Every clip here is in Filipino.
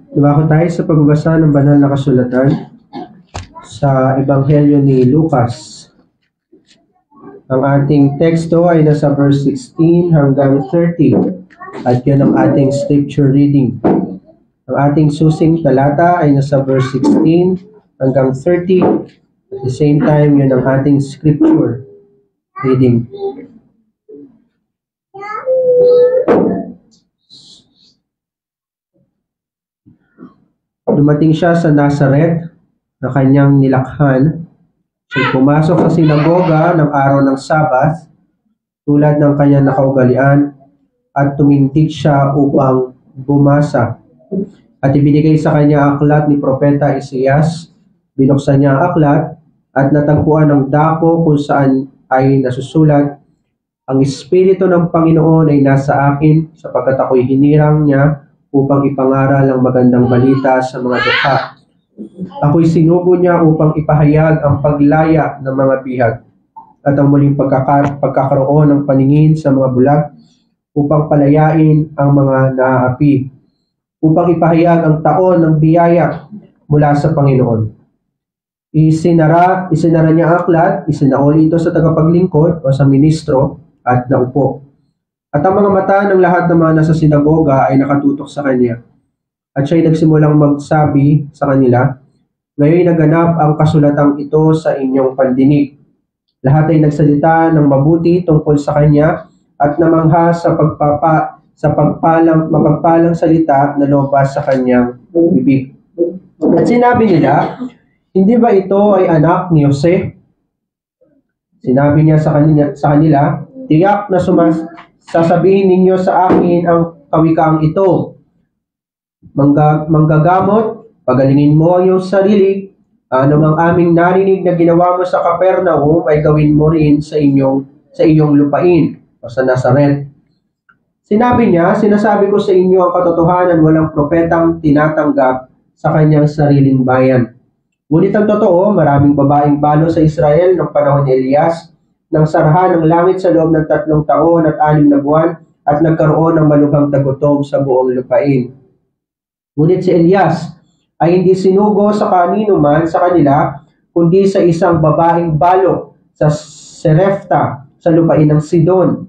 Dumako tayo sa pagbabasa ng banal na kasulatan sa Ebanghelyo ni Lucas. Ang ating teksto ay nasa verse 16 hanggang 30 at yun ang ating scripture reading. Ang ating susing talata ay nasa verse 16 hanggang 30. At the same time, yun ang ating scripture reading. Dumating siya sa Nazaret na kanyang nilakhan. Siya pumasok sa sinagoga ng araw ng Sabat tulad ng kanyang nakaugalian at tumindig siya upang bumasa. At ibinigay sa kanya aklat ni Propeta Isaias. Binuksan niya ang aklat at natagpuan ang dako kung saan ay nasusulat, "Ang Espiritu ng Panginoon ay nasa akin sapagkat ako'y hinirang niya upang ipangaral ang magandang balita sa mga dukha. Ako'y sinugo niya upang ipahayag ang paglaya ng mga bihag at ang muling pagkakaroon ng paningin sa mga bulag upang palayain ang mga naaapi, upang ipahayag ang taon ng biyaya mula sa Panginoon." Isinara niya ang aklat, isinauli ito sa tagapaglingkod o sa ministro at naupo. At ang mga mata ng lahat ng mga nasa sinagoga ay nakatutok sa kanya. At siya'y nagsimulang magsabi sa kanila, "Ngayon naganap ang kasulatang ito sa inyong pandinig." Lahat ay nagsalita ng mabuti tungkol sa kanya at namangha sa mapagpalang salita na lumabas sa kanyang bibig. At sinabi nila, "Hindi ba ito ay anak ni Jose?" Sinabi niya sa kanila, "Tiyak na sasabihin ninyo sa akin ang kawikaang ito. Manggagamot, pagalingin mo ang iyong sarili. Ano mang aming narinig na ginawa mo sa Capernaum ay gawin mo rin sa iyong lupain o sa Nazaret." Sinabi niya, "Sinasabi ko sa inyo ang katotohanan, walang propetang tinatanggap sa kanyang sariling bayan. Ngunit ang totoo, maraming babaeng balo sa Israel ng panahon ni Elias, nang sarhan ng langit sa loob ng 3 taon at 6 na buwan at nagkaroon ng malubhang tagutom sa buong lupain. Ngunit si Elias ay hindi sinugo sa kanino man sa kanila, kundi sa isang babaeng balo sa Serepta sa lupain ng Sidon.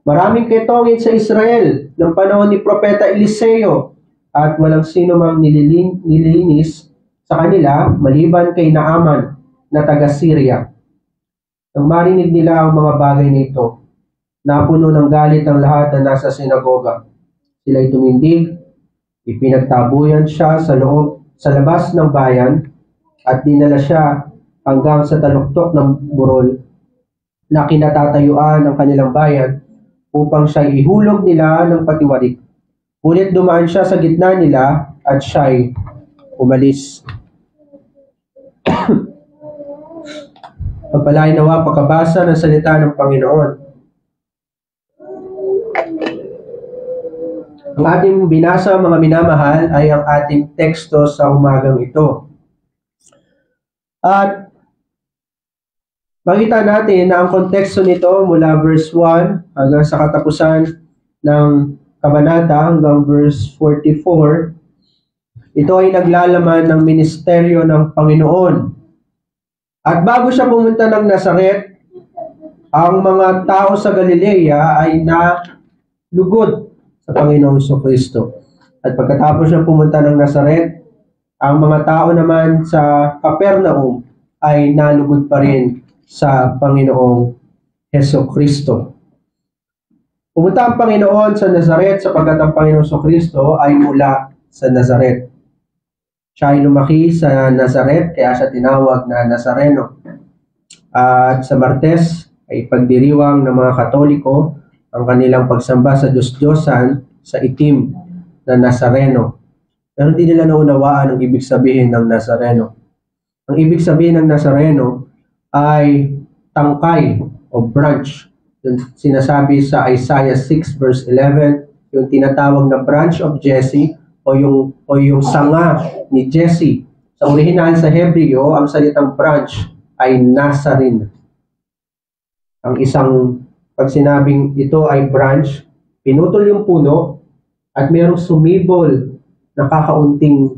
Maraming ketongin sa Israel ng panahon ni Propeta Eliseo at walang sino mang nilinis sa kanila maliban kay Naaman na taga Syria." Nang marinig nila ang mga bagay na ito, napuno ng galit ang lahat na nasa sinagoga. Sila'y tumindig, ipinagtabuyan siya sa labas ng bayan, at dinala siya hanggang sa taluktok ng burol na kinatatayuan ng kanilang bayan upang siya'y ihulog nila ng patiwarik. Ngunit dumaan siya sa gitna nila at siya'y umalis. Pagpalain nawa pagkabasa ng salita ng Panginoon. Ang ating binasa, mga minamahal, ay ang ating teksto sa umagang ito. At makita natin na ang konteksto nito mula verse 1 hanggang sa katapusan ng kabanata hanggang verse 44, ito ay naglalaman ng ministeryo ng Panginoon. At bago siya pumunta ng Nazaret, ang mga tao sa Galilea ay nalugod sa Panginoong Jesucristo. At pagkatapos siya pumunta ng Nazaret, ang mga tao naman sa Capernaum ay nalugod pa rin sa Panginoong Jesucristo. Pumunta ang Panginoon sa Nazaret sapagkat ang Panginoong Jesucristo ay mula sa Nazaret. Siya ay lumaki sa Nazaret, kaya siya tinawag na Nazareno. At sa Martes ay pagdiriwang ng mga Katoliko ang kanilang pagsamba sa Diyos-Diyosan sa itim na Nazareno. Pero hindi nila naunawaan ang ibig sabihin ng Nazareno. Ang ibig sabihin ng Nazareno ay tangkay o branch. Yung sinasabi sa Isaiah 6 verse 11, yung tinatawag na branch of Jesse, o yung sanga ni Jesse. Sa orihinal sa Hebreo, ang salitang branch ay Nazarin. Ang isang, pag sinabing ito ay branch, Pinutol yung puno at mayroong sumibol na kakaunting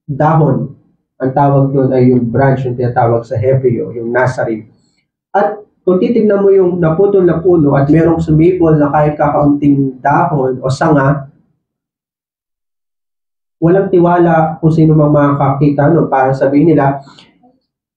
dahon. Ang tawag doon ay yung branch, yung tinatawag sa Hebreo, yung Nazarene. At kung titignan mo yung naputol na puno at merong sumibol na kahit kakaunting dahon o sanga, walang tiwala kung sino mang makakakita nun. Parang sabihin nila,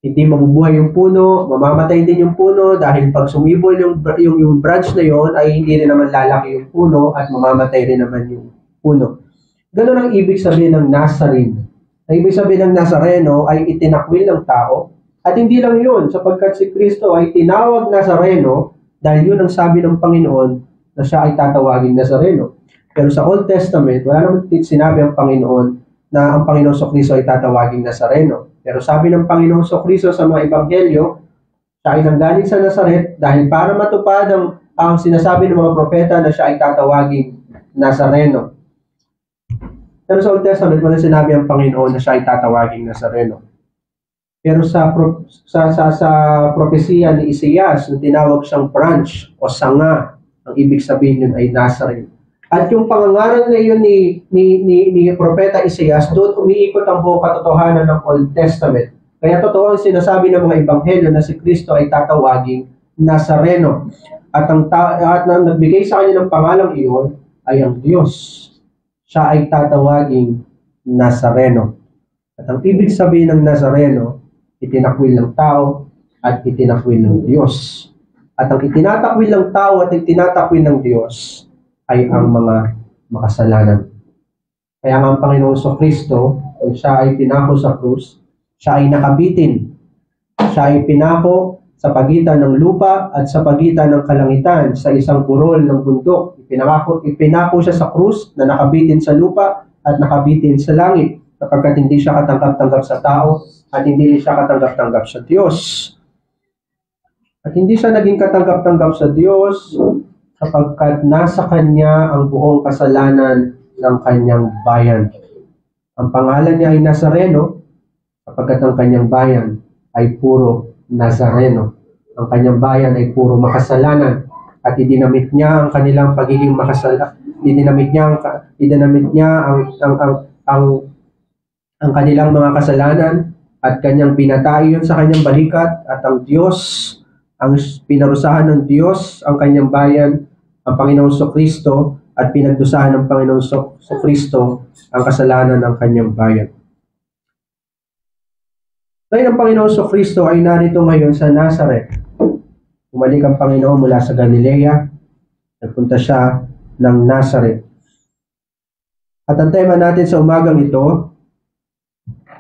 hindi mabubuhay yung puno, mamamatay din yung puno dahil pag sumibol yung branch na yon ay hindi rin naman lalaki yung puno at mamamatay rin naman yung puno. Ganun ang ibig sabihin ng Nazarene. Ang ibig sabihin ng Nazareno ay itinakwil ng tao. At hindi lang yun, sapagkat si Kristo ay tinawag Nazareno dahil yun ang sabi ng Panginoon na siya ay tatawagin Nazareno. Pero sa Old Testament, wala naman sinabi ang Panginoon na ang Panginoon sa Kristo ay tatawagin Nazareno. Pero sabi ng Panginoon sa Kristo sa mga Ebanghelyo, siya ay nanggaling sa Nazaret dahil para matupad ang sinasabi ng mga propeta na siya ay tatawagin Nazareno. Pero sa Old Testament, wala sinabi ang Panginoon na siya ay tatawagin Nazareno. Pero sa propesiya ni Isaias, nung tinawag siyang branch o sanga, ang ibig sabihin yun ay Nazarene. At yung pangangaral na yun ni Propeta Isaias, doon umiikot ang buong katotohanan ng Old Testament. Kaya totoo ang sinasabi ng mga Ebanghelyo na si Kristo ay tatawaging Nazareno. At ang nagbigay sa kanya ng pangalang iyon ay ang Diyos. Siya ay tatawaging Nazareno. At ang ibig sabihin ng Nazareno, itinakwil ng tao at itinakwil ng Diyos. At ang itinatakwil ng tao at itinatakwil ng Diyos ay ang mga makasalanan. Kaya nga ang Panginoon Kristo, kung siya ay pinako sa krus, siya ay nakabitin. Siya ay pinako sa pagitan ng lupa at sa pagitan ng kalangitan sa isang burol ng bundok. Ipinako siya sa krus na nakabitin sa lupa at nakabitin sa langit sapagkat hindi siya katanggap-tanggap sa tao at hindi siya katanggap-tanggap sa Diyos. At hindi siya naging katanggap-tanggap sa Diyos sapagkat nasa Kanya ang buong kasalanan ng Kanyang bayan. Ang pangalan niya ay Nazareno sapagkat ang Kanyang bayan ay puro Nazareno. Ang Kanyang bayan ay puro makasalanan at idinamit niya ang kanilang pagiging makasalanan. Idinamit niya ang kanilang mga kasalanan at Kanyang pinatay yun sa Kanyang balikat at ang Diyos, ang pinarusahan ng Diyos ang Kanyang bayan, ang Panginoon Kristo at pinagdusahan ng Panginoon Kristo ang kasalanan ng Kanyang bayan. Ngayon ang Panginoon Kristo ay narito ngayon sa Nazaret. Umalik ang Panginoon mula sa Galilea, nagpunta siya ng Nazaret. At ang tema natin sa umagang ito,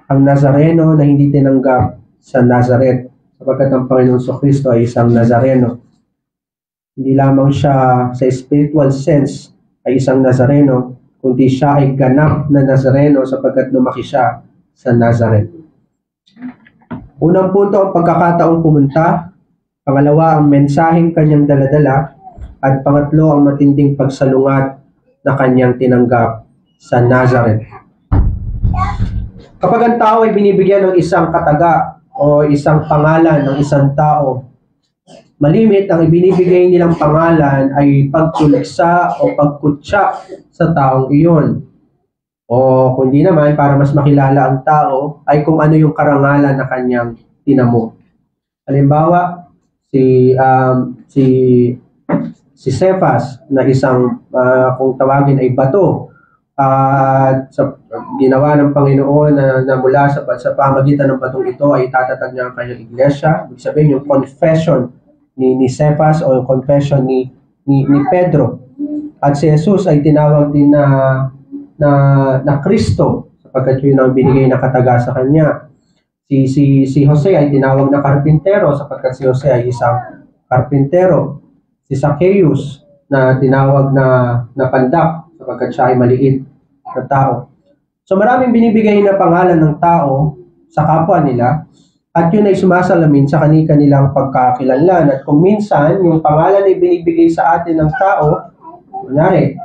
ang Nazareno na hindi tinanggap sa Nazaret, sapagkat ang Panginoon Kristo ay isang Nazareno. Hindi lamang siya sa spiritual sense ay isang Nazareno, kundi siya ay ganap na Nazareno sapagkat lumaki siya sa Nazaret. Unang punto ang pagkakataong pumunta, pangalawa ang mensaheng kanyang daladala, at pangatlo ang matinding pagsalungat na kanyang tinanggap sa Nazaret. Kapag ang tao ay binibigyan ng isang kataga o isang pangalan ng isang tao, malimit ang ibinibigay nilang pangalan ay pagtuliksa o pagkutsa sa taong iyon. O kundi naman, para mas makilala ang tao, ay kung ano yung karangalan na kanyang tinamo. Halimbawa, si Cephas na isang, kung tawagin ay bato, sa ginawa ng Panginoon na mula sa pamagitan ng batong ito ay tatatag niya ang kanyang iglesia. Ibig sabihin yung confession ni Cephas o yung confession ni Pedro. At si Jesus ay tinawag din na Kristo sapagkat yun ang binigay na kataga sa kanya. Si Jose ay tinawag na karpintero sapagkat si Jose ay isang karpintero. Si Zacchaeus na tinawag na pandak sapagkat siya ay maliit na tao. So maraming binibigay na pangalan ng tao sa kapwa nila at yun ay sumasalamin sa kanilang pagkakakilanlan. At kung minsan yung pangalan ay binibigay sa atin ng tao, kunyari,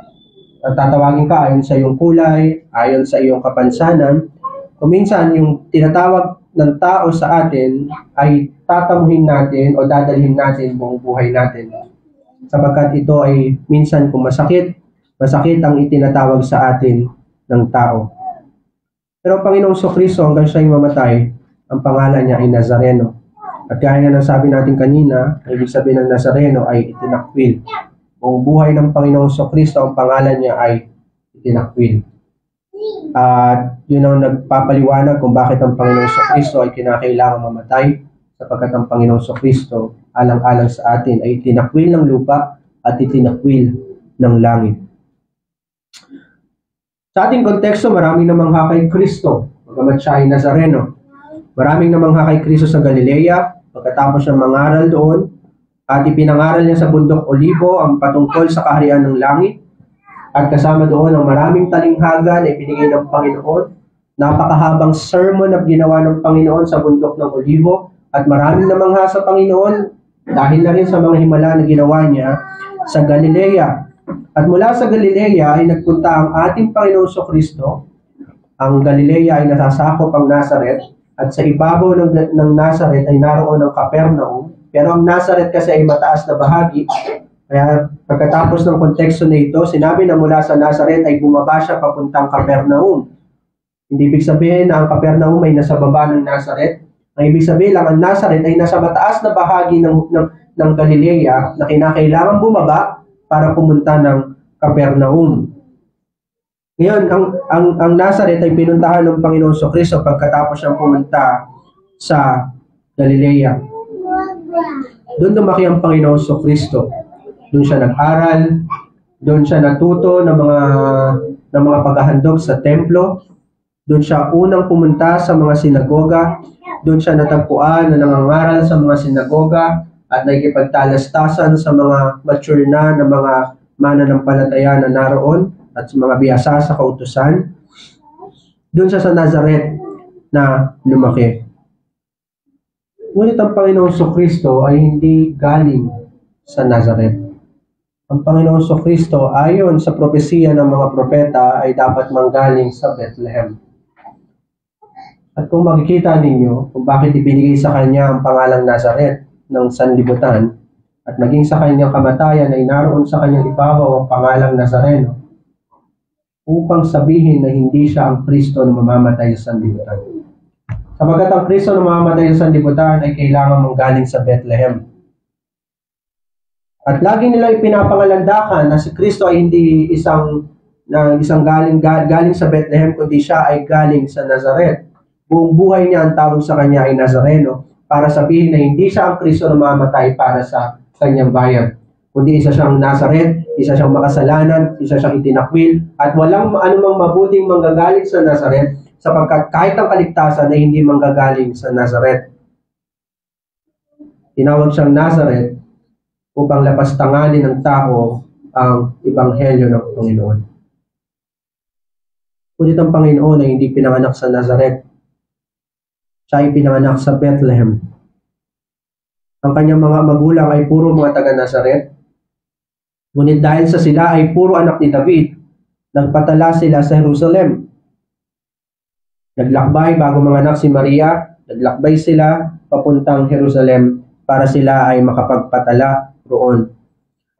tatawagin ka ayon sa iyong kulay, ayon sa iyong kapansanan, kung minsan yung tinatawag ng tao sa atin ay tatamuhin natin o dadalhin natin buong buhay natin. sapagkat ito ay minsan kung masakit ang itinatawag sa atin ng tao. Pero ang Panginoong Kristo hanggang siya'y mamatay, ang pangalan niya ay Nazareno. At gaya nga ng sabi natin kanina, ibig sabihin ng Nazareno ay itinakwil. Buong buhay ng Panginoong Kristo, ang pangalan niya ay itinakwil. At yun ang nagpapaliwanag kung bakit ang Panginoong Kristo ay kinakailangan mamatay, sapagkat ang Panginoong Kristo alang-alang sa atin ay itinakwil ng lupa at itinakwil ng langit. Sa ating konteksto, maraming namangha kay Kristo, bagamat siya ay Nazareno. Maraming namangha kay Kristo sa Galilea, pagkatapos siya mangaral doon, at ipinangaral niya sa bundok Olivo ang patungkol sa kaharian ng langit. At kasama doon ang maraming talinghaga na ibinigay ng Panginoon. Napakahabang sermon na ginawa ng Panginoon sa bundok ng Olivo, at maraming namangha sa Panginoon dahil na rin sa mga himala na ginawa niya sa Galilea. At mula sa Galilea ay nagpunta ang ating Panginoong Kristo. Ang Galilea ay nasasakop ang Nazaret, at sa ibabaw ng Nazaret ay naroon ang Capernaum. Pero ang Nazaret kasi ay mataas na bahagi, kaya pagkatapos ng konteksto na ito, sinabi na mula sa Nazaret ay bumaba siya papuntang Capernaum. Hindi ibig sabihin na ang Capernaum ay nasa baba ng Nazaret. Ang ibig sabihin lang, ang Nazaret ay nasa mataas na bahagi ng Galilea na kinakailangan bumaba para pumunta ng Capernaum. Ngayon, ang Nazaret ay pinuntahan ng Panginoon Kristo pagkatapos siyang pumunta sa Galilea. Doon lumaki ang Panginoon Kristo. Doon siya nag-aral, doon siya natuto ng mga paghahandog sa templo, doon siya unang pumunta sa mga sinagoga, doon siya natagpuan na nangangaral sa mga sinagoga at nakikipagtalastasan sa mga mature na mga mananampalataya na naroon at sa mga biyasa sa kautusan. Doon siya sa Nazaret na lumaki. Ngunit ang Panginoon Kristo ay hindi galing sa Nazaret. Ang Panginoon Kristo ayon sa propesiya ng mga propeta ay dapat manggaling sa Bethlehem. At kung makikita ninyo kung bakit ibinigay sa kanya ang pangalang Nazaret ng sanlibutan at naging sa kanyang kamatayan ay naroon sa kanyang ibabaw ang pangalang Nazareno upang sabihin na hindi siya ang Kristo na mamamatay sa sanlibutan. Sapagat ang Kristo na mamamatay sa sanlibutan ay kailangan manggaling sa Bethlehem. At lagi nila ipinapangalandakan na si Kristo ay hindi isang galing sa Bethlehem, kundi siya ay galing sa Nazaret. Buong buhay niya ang tawag sa kanya ay Nazareno para sabihin na hindi siya ang Kristo na mamamatay para sa kanyang bayan, kundi isa siyang Nazaret, isa siyang makasalanan, isa siyang itinakwil, at walang anumang mabuting manggagaling sa Nazaret sapagkat kahit ang kaligtasan ay hindi manggagaling sa Nazaret. Tinawag siyang Nazaret upang lapastanganin ng tao ang ebanghelyo ng Panginoon. Ngunit ang Panginoon ay hindi pinanganak sa Nazaret. Siya ay pinanganak sa Bethlehem. Ang kanyang mga magulang ay puro mga taga-Nazaret. Ngunit dahil sa sila ay puro anak ni David, nagpatala sila sa Jerusalem. Naglakbay bago manganak si Maria, naglakbay sila papuntang Jerusalem para sila ay makapagpatala roon.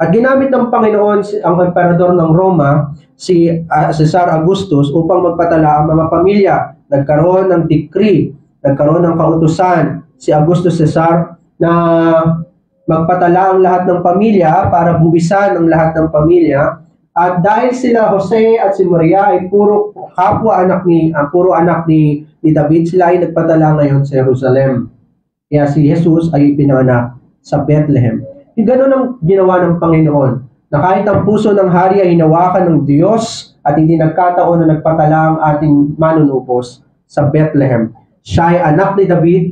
At ginamit ng Panginoon ang emperador ng Roma, si Cesar Augustus, upang magpatala ang mga pamilya. Nagkaroon ng decree, nagkaroon ng kautusan si Augustus Cesar na magpatala ang lahat ng pamilya para buwisan ang lahat ng pamilya. At dahil sila Jose at si Maria ay puro anak ni David, sila ay nagpatala ngayon sa Jerusalem. Kaya si Jesus ay pinanganak sa Bethlehem. Ganun ang ginawa ng Panginoon, na kahit ang puso ng hari ay hinawakan ng Diyos at hindi nagkataon na nagpatala ang ating manunubos sa Bethlehem. Siya ay anak ni David,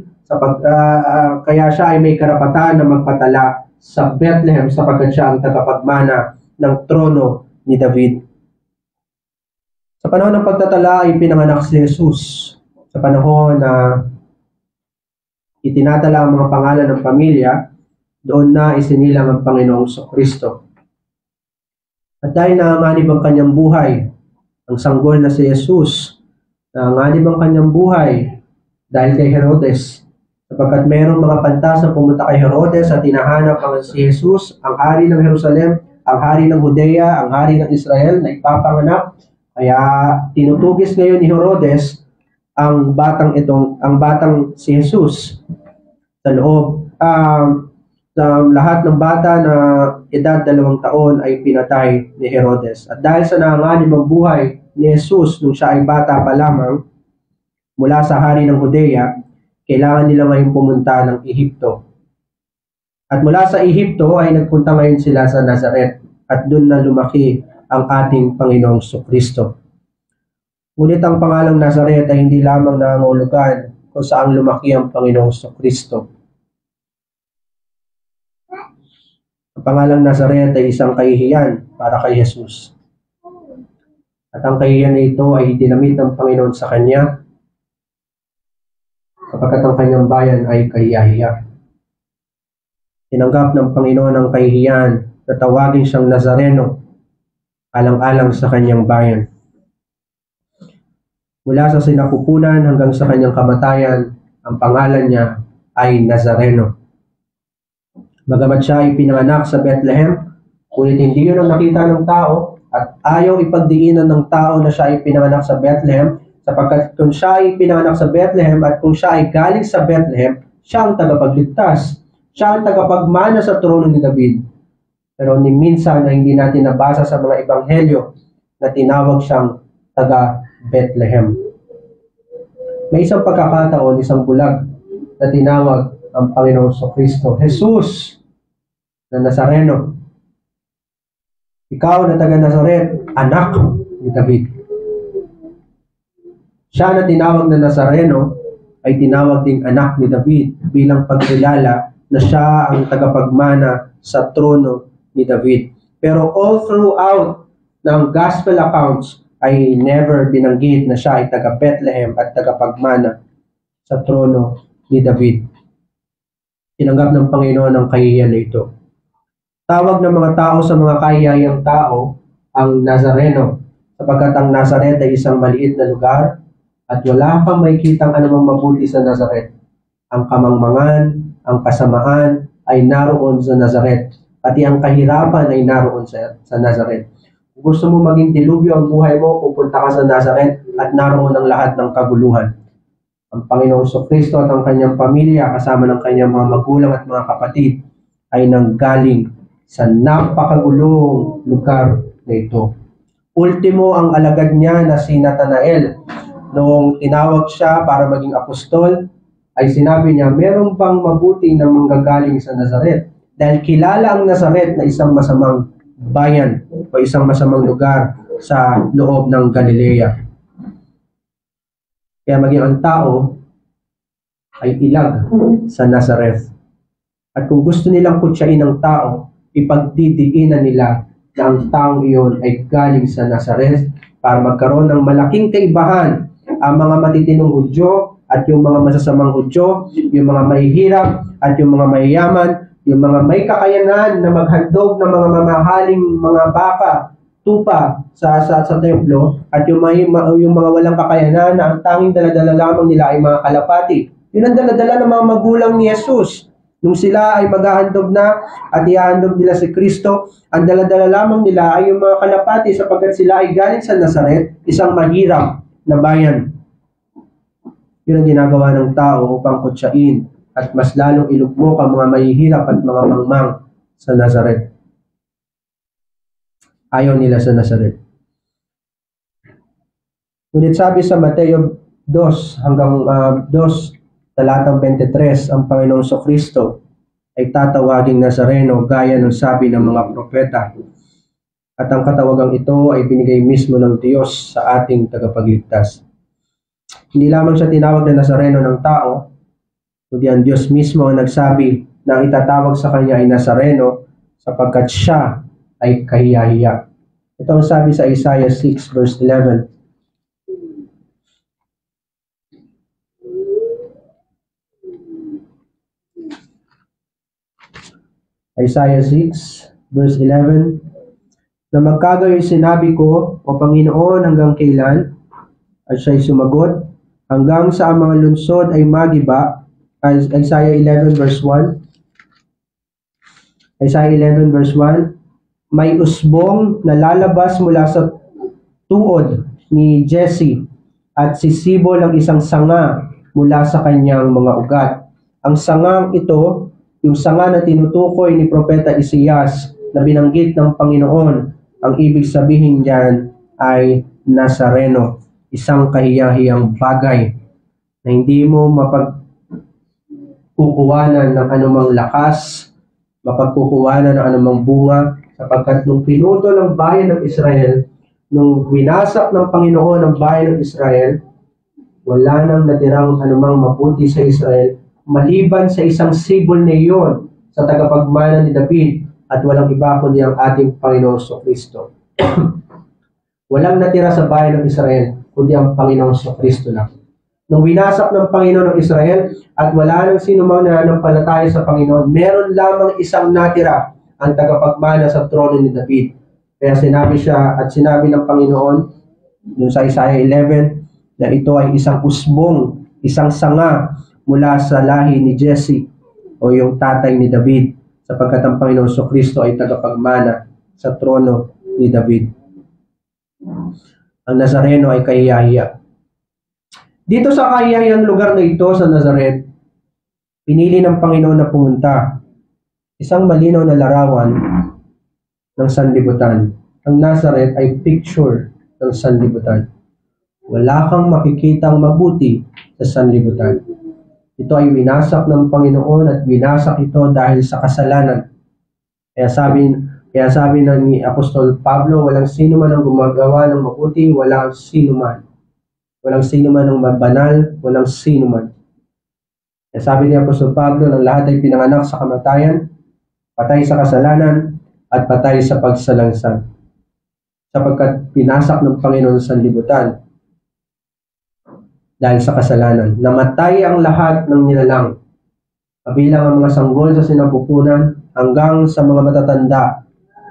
kaya siya ay may karapatan na magpatala sa Bethlehem sapagkat siya ang tagapagmana ng trono ni David. Sa panahon ng pagtatala ay pinanganak si Jesus. Sa panahon na itinatala ang mga pangalan ng pamilya, doon na isinilang ang Panginoong Kristo. At dahil nanganganib ang kanyang buhay, ang sanggol na si Jesus, nanganganib ang kanyang buhay dahil kay Herodes, Sapagkat mayroong mga pantas na pumunta kay Herodes at hinahanap ang si Jesus, ang hari ng Jerusalem, ang hari ng Judea, ang hari ng Israel na ipapanganak. Kaya tinutugis ngayon ni Herodes ang batang si Jesus sa loob. Sa lahat ng bata na edad 2 taon ay pinatay ni Herodes. At dahil sa nanganganib ang buhay ni Jesus nung siya ay bata pa lamang mula sa hari ng Judea, kailangan nila ngayon pumunta ng Ehipto. At mula sa Ehipto ay nagpunta ngayon sila sa Nazaret at doon na lumaki ang ating Panginoong Kristo. Ngunit ang pangalang Nazaret ay hindi lamang nangangahulugan kung saan lumaki ang Panginoong Kristo. Ang pangalang Nazaret ay isang kahihiyan para kay Jesus. At ang kahihiyan na ito ay dinamit ng Panginoon sa kanya sapagkat ang kanyang bayan ay kahiyahiya. Tinanggap ng Panginoon ang kahihiyan na tawagin siyang Nazareno alang-alang sa kanyang bayan. Mula sa sinapupunan hanggang sa kanyang kamatayan, ang pangalan niya ay Nazareno. Bagamat siya ay pinanganak sa Bethlehem, ngunit hindi yun ang nakita ng tao at ayaw ipagdiinan ng tao na siya ay pinanganak sa Bethlehem sapagkat kung siya ay pinanganak sa Bethlehem at kung siya ay galing sa Bethlehem, siya ang tagapagligtas. Siya ang tagapagmana sa trono ni David. Pero ni minsan na hindi natin nabasa sa mga ebanghelyo na tinawag siyang taga Bethlehem. May isang pagkakataon, isang bulag na tinawag ang Panginoong Kristo, Jesus na Nazareno. Ikaw na taga Nazaret, anak ni David. Siya na tinawag na Nazareno ay tinawag ding anak ni David bilang pagkilala na siya ang tagapagmana sa trono ni David. Pero all throughout ng gospel accounts ay never binanggit na siya ay taga Bethlehem at tagapagmana sa trono ni David. Tinanggap ng Panginoon ang kahihiyan na ito. Tawag ng mga tao sa mga kahihiyang tao ang Nazareno, sapagkat ang Nazaret ay isang maliit na lugar at wala kang makikitang anumang mabuti sa Nazaret. Ang kamangmangan, ang kasamaan ay naroon sa Nazaret, pati ang kahirapan ay naroon sa Nazaret. Kung gusto mo maging dilubyo ang buhay mo, pupunta ka sa Nazaret at naroon ang lahat ng kaguluhan. Ang Panginoong Kristo at ang kanyang pamilya kasama ng kanyang mga magulang at mga kapatid ay nanggaling sa napakagulong lugar na ito. Ultimo ang alagad niya na si Natanael. Noong tinawag siya para maging apostol, ay sinabi niya, meron bang mabuti na manggagaling sa Nazaret? Dahil kilala ang Nazaret na isang masamang bayan o isang masamang lugar sa loob ng Galilea. Kaya maging ang tao ay ilag sa Nazaret. At kung gusto nilang kutsain ang tao, ipagdidiinan nila na ang taong iyon ay galing sa Nazaret para magkaroon ng malaking kaibahan ang mga matitinong Hudyo at yung mga masasamang Hudyo, yung mga mahihirap at yung mga mayayaman, yung mga may kakayanan na maghandog ng mga mamahaling mga baka, tupa sa templo, at yung mga walang kakayanan na ang tanging daladala lamang nila ay mga kalapati. Yun ang daladala ng mga magulang ni Jesus. Nung sila ay maghahandog na at ihahandog nila si Kristo, ang daladala lamang nila ay yung mga kalapati sapagkat sila ay galing sa Nazaret, isang mahirap na bayan. Yun ang ginagawa ng tao upang kutsain at mas lalong ilugmok ang mga mahihirap at mga mangmang sa Nazaret. Ayaw nila sa Nazaret. Ngunit sabi sa Mateo 2 hanggang 2, talatang 23, ang Panginoong Kristo ay tatawaging Nazareno gaya ng sabi ng mga propeta. At ang katawagang ito ay binigay mismo ng Diyos sa ating tagapagligtas. Hindi lamang siya tinawag na Nazareno ng tao, kundi ang Diyos mismo ang nagsabi na ang itatawag sa kanya ay Nazareno sapagkat siya ay kahiyahiya. Ito ang sabi sa Isaiah 6 verse 11. Isaiah 6 verse 11, na magkagayoy sinabi ko, O Panginoon, hanggang kailan? At siya'y sumagot, hanggang sa ang mga lunsod ay magiba Isaiah 11 verse 1. Isaiah 11 verse 1. May usbong na lalabas mula sa tuod ni Jesse at sisibol ang isang sanga mula sa kanyang mga ugat. Ang sangang ito, yung sanga na tinutukoy ni Propeta Isaias na binanggit ng Panginoon, ang ibig sabihin diyan ay Nazareno, isang kahiyahiyang bagay na hindi mo mapagkukuhanan ng anumang lakas, mapagkukuhanan ng anumang bunga, sapagkat nung pinutol ang bayan ng Israel, nung winasak ng Panginoon ang bayan ng Israel, wala nang natirang anumang mabuti sa Israel, maliban sa isang sibol na iyon sa tagapagmana ni David, at walang iba kundi ang ating Panginoong Kristo. Walang natira sa bayan ng Israel, kundi ang Panginoong Kristo lang. Nung winasak ng Panginoon ng Israel at wala nang sino mang nananampalataya sa Panginoon, meron lamang isang natira, ang tagapagmana sa trono ni David. Kaya sinabi ng Panginoon dun sa Isaiah 11 na ito ay isang usbong, isang sanga mula sa lahi ni Jesse o yung tatay ni David, sapagkat ang Panginoon Kristo ay tagapagmana sa trono ni David. Ang Nazareno ay kahiyahiya. Dito sa kahiyahiyang lugar na ito sa Nazaret, pinili ng Panginoon na pumunta. Isang malinaw na larawan ng sanlibutan. Ang Nazaret ay picture ng sanlibutan. Wala kang makikitang mabuti sa sanlibutan. Ito ay winasak ng Panginoon at winasak ito dahil sa kasalanan. Kaya sabi ni Apostol Pablo, walang sino man ang gumagawa ng mabuti, walang sino man. Walang sino man ang mabanal, walang sino man. Kaya sabi ni Apostol Pablo, ng lahat ay pinanganak sa kamatayan, patay sa kasalanan, at patay sa pagsalangsan. Sapagkat pinasak ng Panginoon sa sanlibutan dahil sa kasalanan. Namatay ang lahat ng nilalang, kabilang ang mga sanggol sa sinapupunan, hanggang sa mga matatanda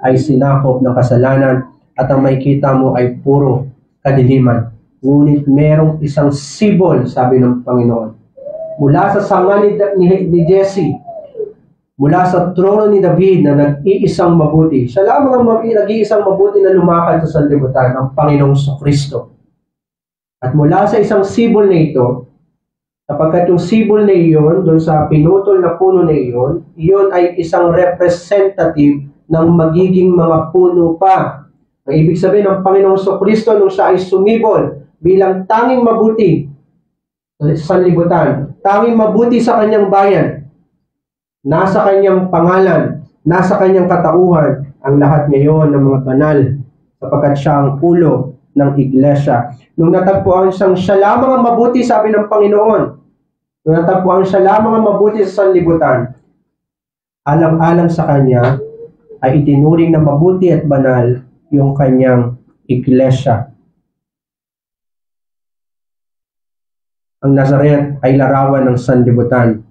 ay sinakop ng kasalanan, at ang makikita mo ay puro kadiliman. Ngunit merong isang sibol, sabi ng Panginoon, mula sa sanga ni Jesse, mula sa trono ni David na nag-iisang mabuti. Siya lamang ang nag-iisang mabuti na lumakad sa sanlibutan, ang Panginoong Kristo. At mula sa isang sibol na ito, sapagkat yung sibol na iyon, doon sa pinutol na puno na iyon, iyon ay isang representative ng magiging mga puno pa. Ang ibig sabihin ng Panginoong Kristo nung siya ay sumibol bilang tanging mabuti sa sanlibutan, tanging mabuti sa kanyang bayan, nasa kanyang pangalan, nasa kanyang katauhan, ang lahat ngayon ng mga banal, sapagkat siya ang ulo ng iglesia. Nung natagpuan siya lamang ang mabuti, sabi ng Panginoon, nung natagpuan siya lamang ang mabuti sa sanlibutan, alang-alang sa kanya, ay itinuring na mabuti at banal yung kanyang iglesia. Ang Nazaret ay larawan ng sanlibutan.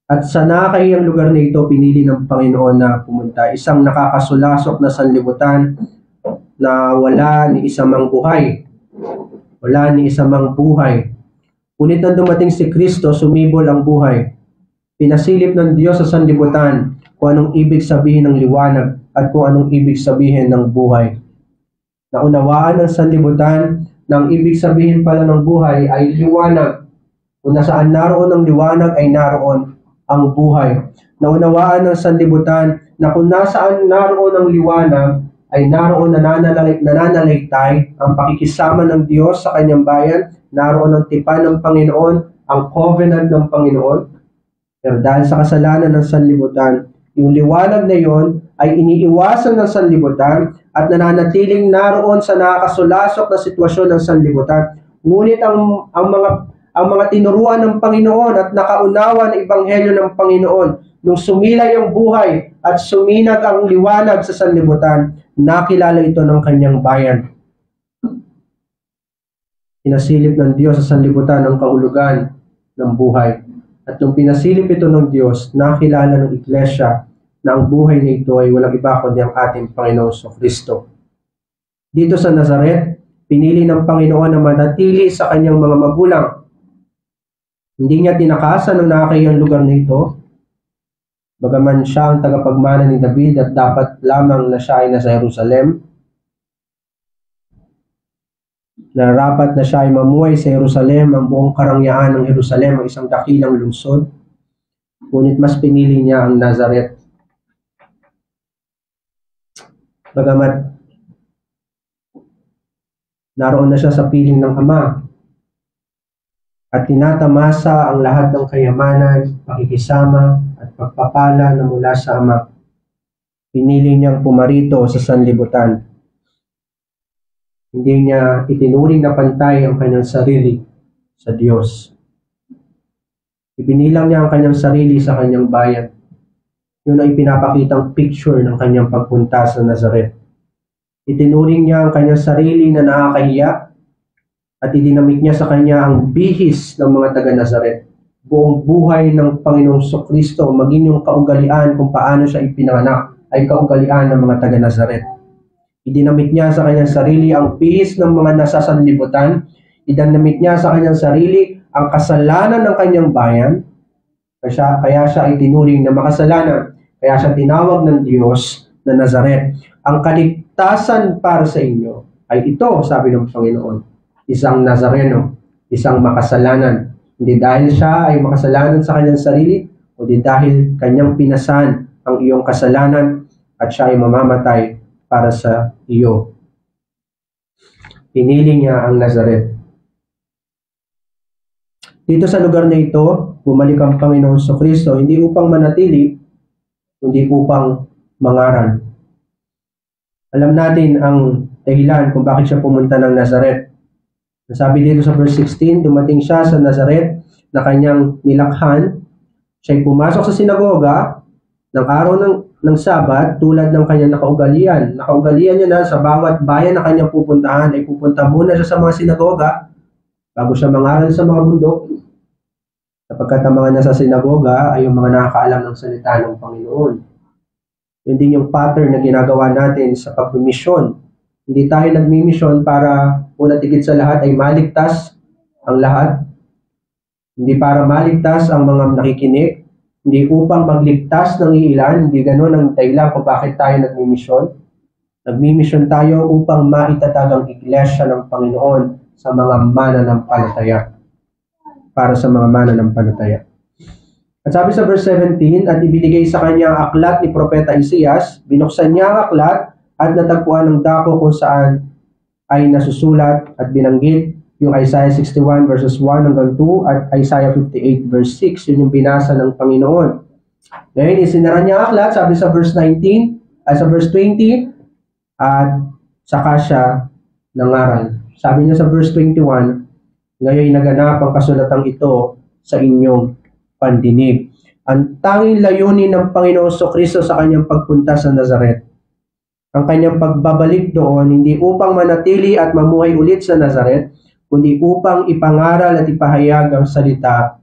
At sa nakakahiyang lugar na ito, pinili ng Panginoon na pumunta. Isang nakakasulasok na sanlibutan na wala ni isa mang buhay. Wala ni isa mang buhay. Ngunit nang dumating si Kristo, sumibol ang buhay. Pinasilip ng Diyos sa sanlibutan kung anong ibig sabihin ng liwanag at kung anong ibig sabihin ng buhay. Naunawaan ng sanlibutan na ang ibig sabihin pala ng buhay ay liwanag. Kung nasaan naroon ang liwanag ay naroon ang buhay. Naunawaan ng sanlibutan na kung nasaan naroon ang liwanag ay naroon nananaligtay ang pakikisama ng Diyos sa kanyang bayan, naroon ang tipan ng Panginoon, ang covenant ng Panginoon. Pero dahil sa kasalanan ng sanlibutan, yung liwanag na yon ay iniiwasan ng sanlibutan at nananatiling naroon sa nakakasulasok na sitwasyon ng sanlibutan. Ngunit ang mga tinuruan ng Panginoon at nakaunawa ng Ebanghelyo ng Panginoon, nung sumilay ang buhay at suminag ang liwanag sa sanlibutan, nakilala ito ng kanyang bayan. Pinasilip ng Diyos sa sanlibutan ang kahulugan ng buhay. At nung pinasilip ito ng Diyos, nakilala ng iglesia na ang buhay na ito ay walang iba kundi ang ating Panginoong Kristo. Dito sa Nazaret, pinili ng Panginoon na manatili sa kanyang mga magulang. Hindi niya tinakasan ng nakakayang lugar na ito, bagaman siya ang tagapagmana ni David at dapat lamang na siya ay nasa Jerusalem. Narapat na siya ay mamuhay sa Jerusalem, ang buong karangyaan ng Jerusalem, ang isang dakilang lungsod. Ngunit mas pinili niya ang Nazaret. Bagamat naroon na siya sa piling ng Ama at tinatamasa ang lahat ng kayamanan, pakikisama at pagpapala na mula sa Ama, pinili niyang pumarito sa sanlibutan. Hindi niya itinuring na pantay ang kanyang sarili sa Diyos. Ibinilang niya ang kanyang sarili sa kanyang bayan. Yun ang ipinapakitang picture ng kanyang pagpunta sa Nazaret. Itinuring niya ang kanyang sarili na nakakahiya at idinamit niya sa kanya ang bihis ng mga taga-Nazaret. Buong buhay ng Panginoong Kristo, maging yung kaugalian kung paano siya ipinanganak, ay kaugalian ng mga taga-Nazaret. Idinamit niya sa kanyang sarili ang bihis ng mga nasasanlibutan. Idinamit niya sa kanyang sarili ang kasalanan ng kanyang bayan. Kaya siya ay tinuring na makasalanan. Kaya siya tinawag ng Diyos na Nazaret. Ang kaligtasan para sa inyo ay ito, sabi ng Panginoon. Isang Nazareno, isang makasalanan. Hindi dahil siya ay makasalanan sa kanyang sarili, kundi dahil kanyang pinasan ang iyong kasalanan at siya ay mamamatay para sa iyo. Pinili niya ang Nazaret. Dito sa lugar na ito, bumalik ang Panginoon Kristo hindi upang manatili, kundi upang mangaral. Alam natin ang dahilan kung bakit siya pumunta ng Nazaret. Sabi dito sa verse 16, dumating siya sa Nazaret na kanyang nilakhan. Siya'y pumasok sa sinagoga ng araw ng Sabat tulad ng kanyang nakaugalian. Nakaugalian niya na sa bawat bayan na kanyang pupuntahan ay pupunta muna siya sa mga sinagoga bago siya mangaral sa mga bundok. Sapagkat ang mga nasa sinagoga ay yung mga nakakaalam ng salita ng Panginoon. Yun din yung pattern na ginagawa natin sa pagmimisyon. Hindi tayo nagmimisyon para una tigit sa lahat ay maligtas ang lahat. Hindi para maligtas ang mga nakikinig. Hindi upang magligtas ng iilan. Hindi ganun ang dahilan kung bakit tayo nagmimisyon. Nagmimisyon tayo upang maitatag ang iglesia ng Panginoon sa mga mananampalataya. Para sa mga mananampalataya. At sabi sa verse 17, at ibinigay sa kanya ang aklat ni Propeta Isaias, binuksan niya ang aklat at natagpuan ng dako kung saan ay nasusulat at binanggit yung Isaiah 61 verses 1 hanggang 2 at Isaiah 58 verse 6. Yun yung binasa ng Panginoon. Ngayon, isinara niya ang aklat, sabi sa verse 19, ay sa verse 20, at saka siya nangaral. Sabi niya sa verse 21, ngayon naganap ang kasulatang ito sa inyong pandinig. Ang tanging layunin ng Panginoon Kristo sa kanyang pagpunta sa Nazaret, ang kanyang pagbabalik doon, hindi upang manatili at mamuhay ulit sa Nazaret, kundi upang ipangaral at ipahayag ang salita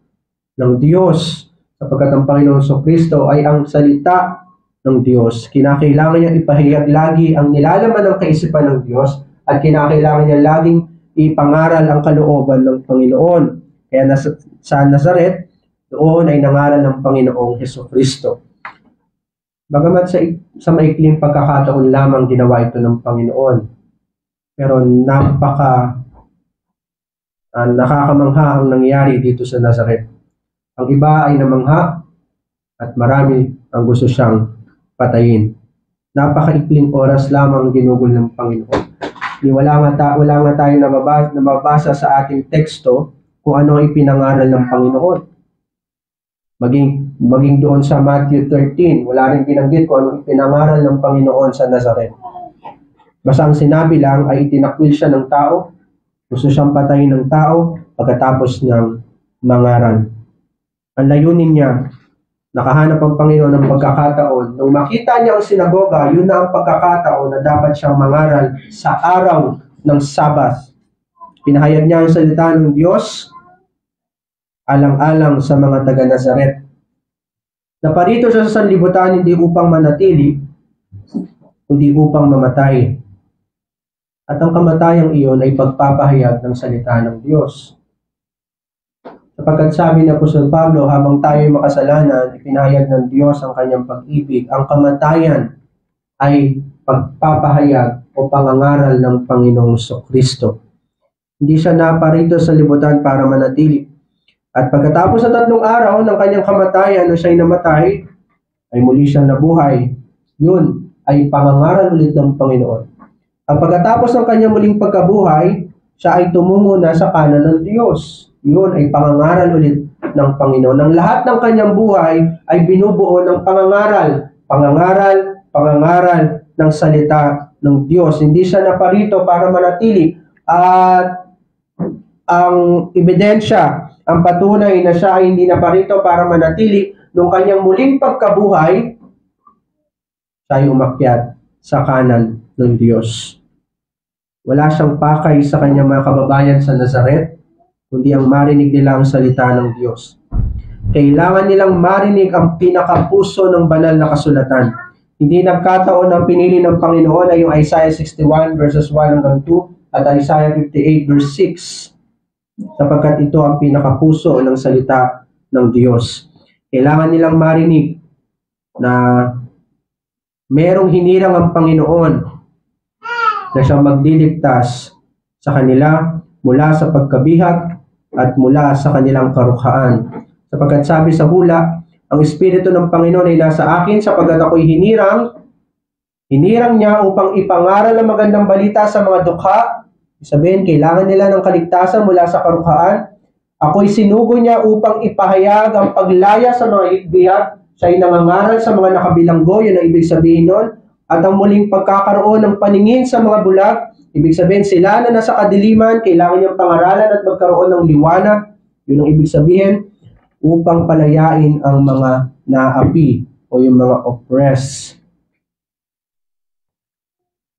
ng Diyos. Sapagkat ang Panginoon Kristo ay ang salita ng Diyos. Kinakailangan niya ipahayag lagi ang nilalaman ng kaisipan ng Diyos at kinakailangan niya laging ipangaral ang kalooban ng Panginoon. Kaya sa Nazaret, doon ay nangaral ng Panginoong Jesucristo. Bagamat sa maikling pagkakataon lamang ginawa ito ng Panginoon. Pero nakakamangha ang nangyari dito sa Nazaret. Ang iba ay namangha at marami ang gusto siyang patayin. Napakaikling oras lamang ginugol ng Panginoon. Wala nga tayong nababasa sa ating teksto kung ano ay pinangaral ng Panginoon. Maging doon sa Matthew 13, wala rin binanggit kung ano ay pinangaral ng Panginoon sa Nazaret. Basta ang sinabi lang ay itinakwil siya ng tao, gusto siyang patayin ng tao pagkatapos ng mangaral. Ang layunin niya, nakahanap ang Panginoon ng pagkakataon. Nung makita niya ang sinagoga, yun na ang pagkakataon na dapat siyang mangaral sa araw ng Sabat. Pinahayag niya ang salita ng Diyos, alang-alang sa mga taga-Nazaret. Naparito siya sa sanlibutan hindi upang manatili, kundi upang mamatay. At ang kamatayang iyon ay pagpapahayag ng salita ng Diyos. Sapagkat sabi ni Apostol Pablo, habang tayo ay makasalanan, ipinahayag ng Diyos ang kanyang pag-ibig. Ang kamatayan ay pagpapahayag o pangangaral ng Panginoong Kristo. Hindi siya naparito sa libutan para manatili. At pagkatapos sa 3 araw ng kanyang kamatayan na siya'y namatay, ay muli siyang nabuhay. Yun ay pangangaral ulit ng Panginoon. Ang pagkatapos ng kanyang muling pagkabuhay, siya ay tumungo na sa kanan ng Diyos. Yun ay pangangaral ulit ng Panginoon. Ang lahat ng kanyang buhay ay binubuo ng pangangaral. Pangangaral ng salita ng Diyos. Hindi siya naparito para manatili. At ang ebidensya, ang patunay na siya ay hindi naparito para manatili, nung kanyang muling pagkabuhay, siya ay umakyat sa kanan ng Diyos. Wala siyang pakay sa kanyang mga kababayan sa Nazaret, kundi ang marinig nila ang salita ng Diyos. Kailangan nilang marinig ang pinakapuso ng banal na kasulatan. Hindi nagkataon ang pinili ng Panginoon ay yung Isaiah 61 verses 1 hanggang 2 at Isaiah 58 verse 6, sapagkat ito ang pinakapuso ng salita ng Diyos. Kailangan nilang marinig na merong hinirang ang Panginoon na siyang magdiligtas sa kanila mula sa pagkabihag at mula sa kanilang karukhaan. Sapagkat sabi sa hula, ang Espiritu ng Panginoon ay nasa akin sapagkat ako'y hinirang niya upang ipangaral ang magandang balita sa mga dukha. Sabihin, kailangan nila ng kaligtasan mula sa karukhaan. Ako'y sinugo niya upang ipahayag ang paglaya sa mga bihag. Siya ay nangangaral sa mga nakabilanggo, yun ang ibig sabihin nun. At ang muling pagkakaroon ng paningin sa mga bulag, ibig sabihin sila na nasa kadiliman, kailangan niyang pangaralan at magkaroon ng liwanag. Yun ang ibig sabihin, upang palayain ang mga naapi o yung mga oppressed.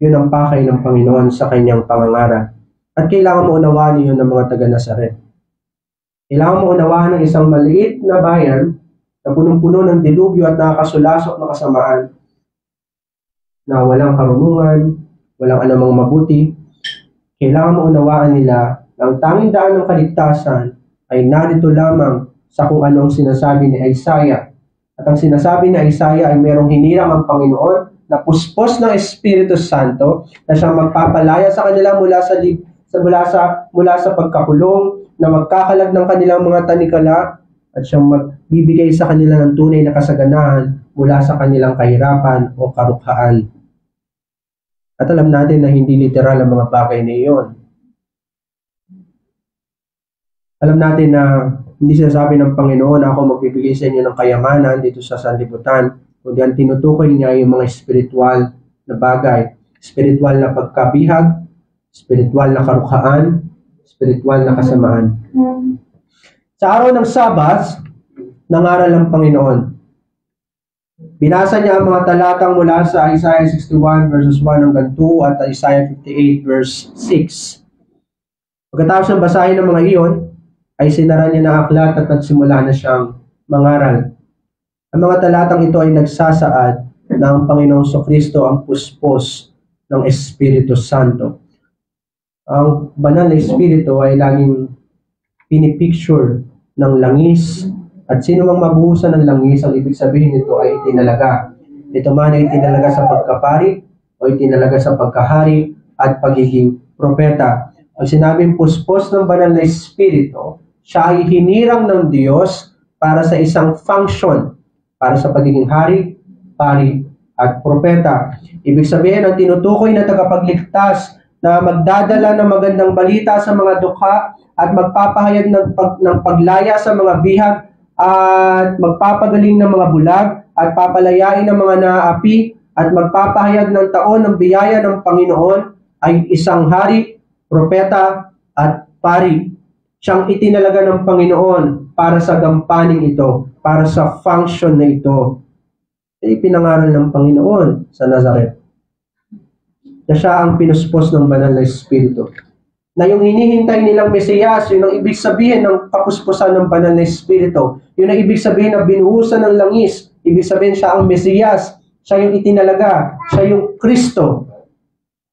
Yun ang pakay ng Panginoon sa kanyang pangangaral. At kailangan mo unawaan yun ng mga taga-Nazaret. Kailangan mo unawaan ng isang maliit na bayan na punong-puno ng dilubyo at nakakasulasok na kasamaan, na walang karunungan, walang anumang mabuti. Kailangan mo unawaan nila na ang tanging daan ng kaligtasan ay narito lamang sa kung anong sinasabi ni Isaiah. At ang sinasabi ni Isaiah ay merong hinirang ang Panginoon na puspos ng Espiritu Santo na siyang magpapalaya sa kanila mula sa pagkakulong, na magkakalag ng kanilang mga tanikala at siyang magbibigay sa kanila ng tunay na kasaganahan mula sa kanilang kahirapan o karukhaan. At alam natin na hindi literal ang mga bagay na iyon. Alam natin na hindi sinasabi ng Panginoon na ako magbibigay sa inyo ng kayamanan dito sa sanlibutan, kundi ang tinutukoy niya yung mga spiritual na bagay. Spiritual na pagkabihag, spiritual na karukhaan, spiritual na kasamaan. Sa araw ng Sabat, nangaral ng Panginoon. Binasa niya ang mga talatang mula sa Isaiah 61 verses 1 hanggang 2 at Isaiah 58 verse 6. Pagkatapos ng basahin ng mga iyon, ay sinara niya ng aklat at nagsimula na siyang mangaral. Ang mga talatang ito ay nagsasaad na ang Panginoong Kristo ang puspos ng Espiritu Santo. Ang banal na Espiritu ay laging pinipicture ng langis, at sino mang mabuhusan ng langis, ang ibig sabihin nito ay itinalaga. Ito man ay itinalaga sa pagkapari o itinalaga sa pagkahari at pagiging propeta. Ang sinabing puspos ng banal na Espiritu, siya ay hinirang ng Diyos para sa isang function, para sa pagiging hari, pari, at propeta. Ibig sabihin, ang tinutukoy na tagapagligtas na magdadala ng magandang balita sa mga dukha at magpapahayag ng paglaya sa mga bihag at magpapagaling ng mga bulag at papalayain ng mga naaapi at magpapahayag ng taon ng biyaya ng Panginoon ay isang hari, propeta, at pari. Siyang itinalaga ng Panginoon para sa gampaning ito, para sa function na ito. Ipinangaral ng Panginoon sa Nazaret na siya ang pinuspos ng banal na Espiritu. Na yung hinihintay nilang Mesiyas, yun ang ibig sabihin ng kapuspusan ng banal na Espiritu. Yun ang ibig sabihin na binuhusan ng langis. Ibig sabihin siya ang Mesiyas, siya yung itinalaga, siya yung Kristo.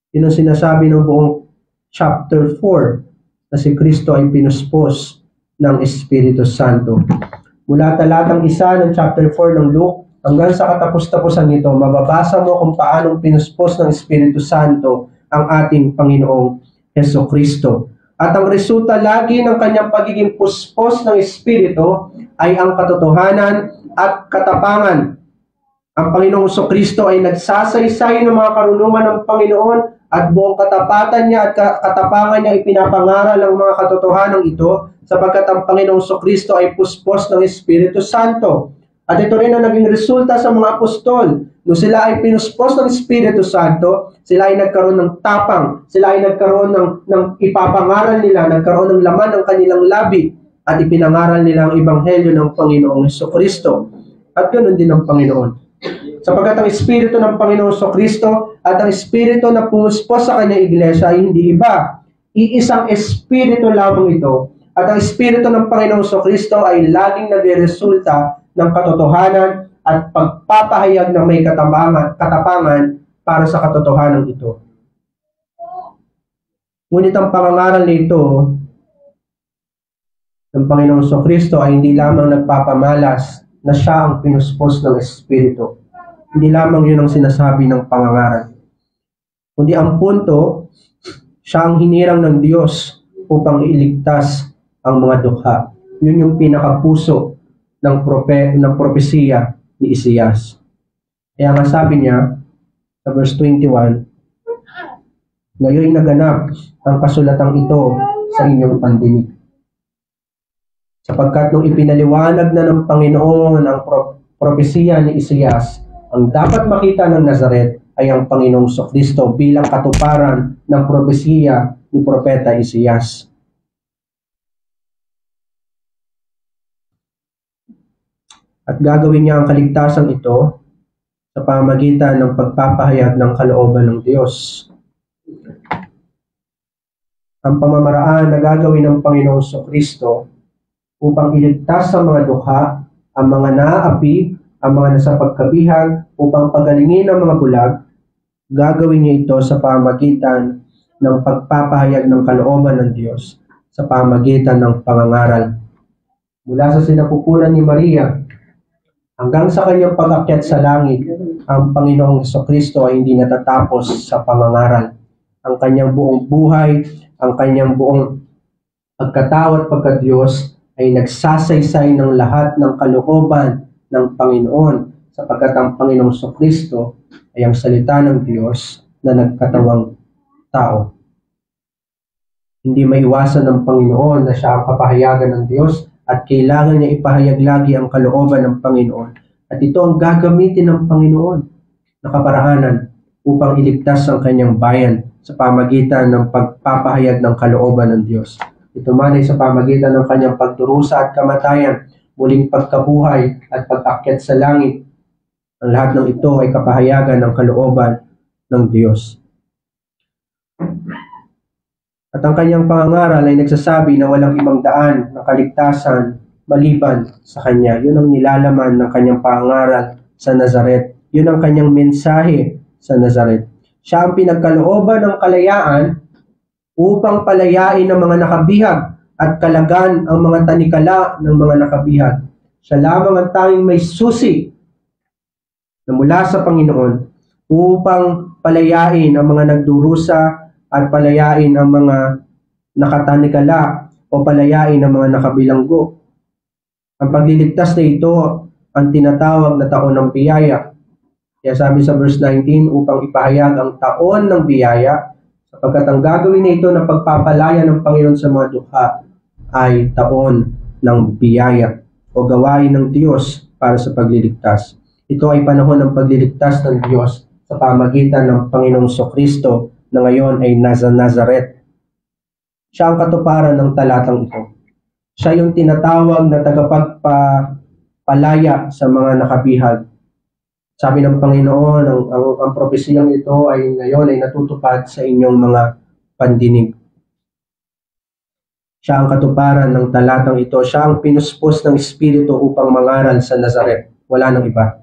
Yun ang sinasabi ng buong chapter 4, na si Kristo ay pinuspos ng Espiritu Santo. Mula talatang 1 ng chapter 4 ng Luke hanggang sa katapos-tapusan nito, mababasa mo kung paanong pinuspos ng Espiritu Santo ang ating Panginoong Hesukristo. At ang resulta lagi ng kanyang pagiging puspos ng Espiritu ay ang katotohanan at katapangan. Ang Panginoong Hesukristo ay nagsasaysay ng mga karunungan ng Panginoon at buong katapatan niya at katapangan niya ipinapangaral ang mga katotohanan ito sapagkat ang Panginoong Hesukristo ay puspos ng Espiritu Santo. At ito rin ang naging resulta sa mga apostol. Nung sila ay pinuspos ng Espiritu Santo, sila ay nagkaroon ng tapang, sila ay nagkaroon ng ipapangaral nila, nagkaroon ng laman ng kanilang labi, at ipinangaral nila ang Ebanghelyo ng Panginoong Hesukristo. At ganoon din ang Panginoon. Sapagkat ang Espiritu ng Panginoong Hesukristo at ang Espiritu na pumuspos sa kanyang iglesia ay hindi iba. Iisang Espiritu lamang ito. At ang Espiritu ng Panginoong Hesukristo ay laging nagresulta ng katotohanan at pagpapahayag ng may katapangan para sa katotohanan ito. Ngunit ang pangangaral nito ng Panginoong Hesukristo ay hindi lamang nagpapamalas na siya ang pinuspos ng Espiritu. Hindi lamang yun ang sinasabi ng pangangaral. Kundi ang punto, siya ang hinirang ng Diyos upang iligtas ang mga dukha. Yun yung pinakapuso ng propesiya ni Isaias. Kaya nga sabi niya sa verse 21, ngayon naganap ang kasulatang ito sa inyong pandinig. Sapagkat nung ipinaliwanag na ng Panginoon ang propesiya ni Isaias, ang dapat makita ng Nazaret ay ang Panginoong Hesukristo bilang katuparan ng propesiya ni Propeta Isaias. At gagawin niya ang kaligtasan ito sa pamamagitan ng pagpapahayag ng kalooban ng Diyos. Ang pamamaraan na gagawin ng Panginoong Hesukristo upang iligtas sa mga dukha, ang mga naaapi, ang mga nasa pagkabihag, upang pagalingin ang mga bulag, gagawin niya ito sa pamamagitan ng pagpapahayag ng kalooban ng Diyos sa pamamagitan ng pangangaral. Mula sa sinapupunan ni Maria hanggang sa kanyang pag-akyat sa langit, ang Panginoong Hesukristo ay hindi natatapos sa pangangaral. Ang kanyang buong buhay, ang kanyang buong pagkatao at pagka-Diyos ay nagsasaysay ng lahat ng kalooban ng Panginoon sapagkat ang Panginoong Hesukristo ay ang salita ng Diyos na nagkatawang tao. Hindi maiwasan ng Panginoon na siya ang kapahayagan ng Diyos at kailangan niya ipahayag lagi ang kalooban ng Panginoon. At ito ang gagamitin ng Panginoon na kaparaanan upang iligtas ang kanyang bayan sa pamagitan ng pagpapahayag ng kalooban ng Diyos. Ito man ay sa pamagitan ng kanyang pagdurusa at kamatayan, muling pagkabuhay at pag-akyat sa langit. Ang lahat ng ito ay kapahayagan ng kalooban ng Diyos. At ang kanyang pangangaral ay nagsasabi na walang ibang daan ng kaligtasan maliban sa kanya. Yun ang nilalaman ng kanyang pangangaral sa Nazaret. Yun ang kanyang mensahe sa Nazaret. Siya ang pinagkalooban ng kalayaan upang palayain ang mga nakabihag at kalagan ang mga tanikala ng mga nakabihag. Siya lamang ang tanging may susi na mula sa Panginoon upang palayain ang mga nagdurusa at palayain ang mga nakatanikala o palayain ang mga nakabilanggo. Ang pagliligtas na ito ang tinatawag na taon ng biyaya. Kaya sabi sa verse 19, upang ipahayag ang taon ng biyaya, sapagkat ang gagawin na ito na pagpapalaya ng Panginoon sa mga dukha ay taon ng biyaya o gawain ng Diyos para sa pagliligtas. Ito ay panahon ng pagliligtas ng Diyos sa pamagitan ng Panginoong Hesukristo na ngayon ay nasa Nazaret. Siya ang katuparan ng talatang ito. Siya yung tinatawag na tagapagpalaya sa mga nakabihag. Sabi ng Panginoon, ang propesiyang ito ay ngayon ay natutupad sa inyong mga pandinig. Siya ang katuparan ng talatang ito. Siya ang pinuspos ng Espiritu upang mangaral sa Nazaret. Wala nang iba.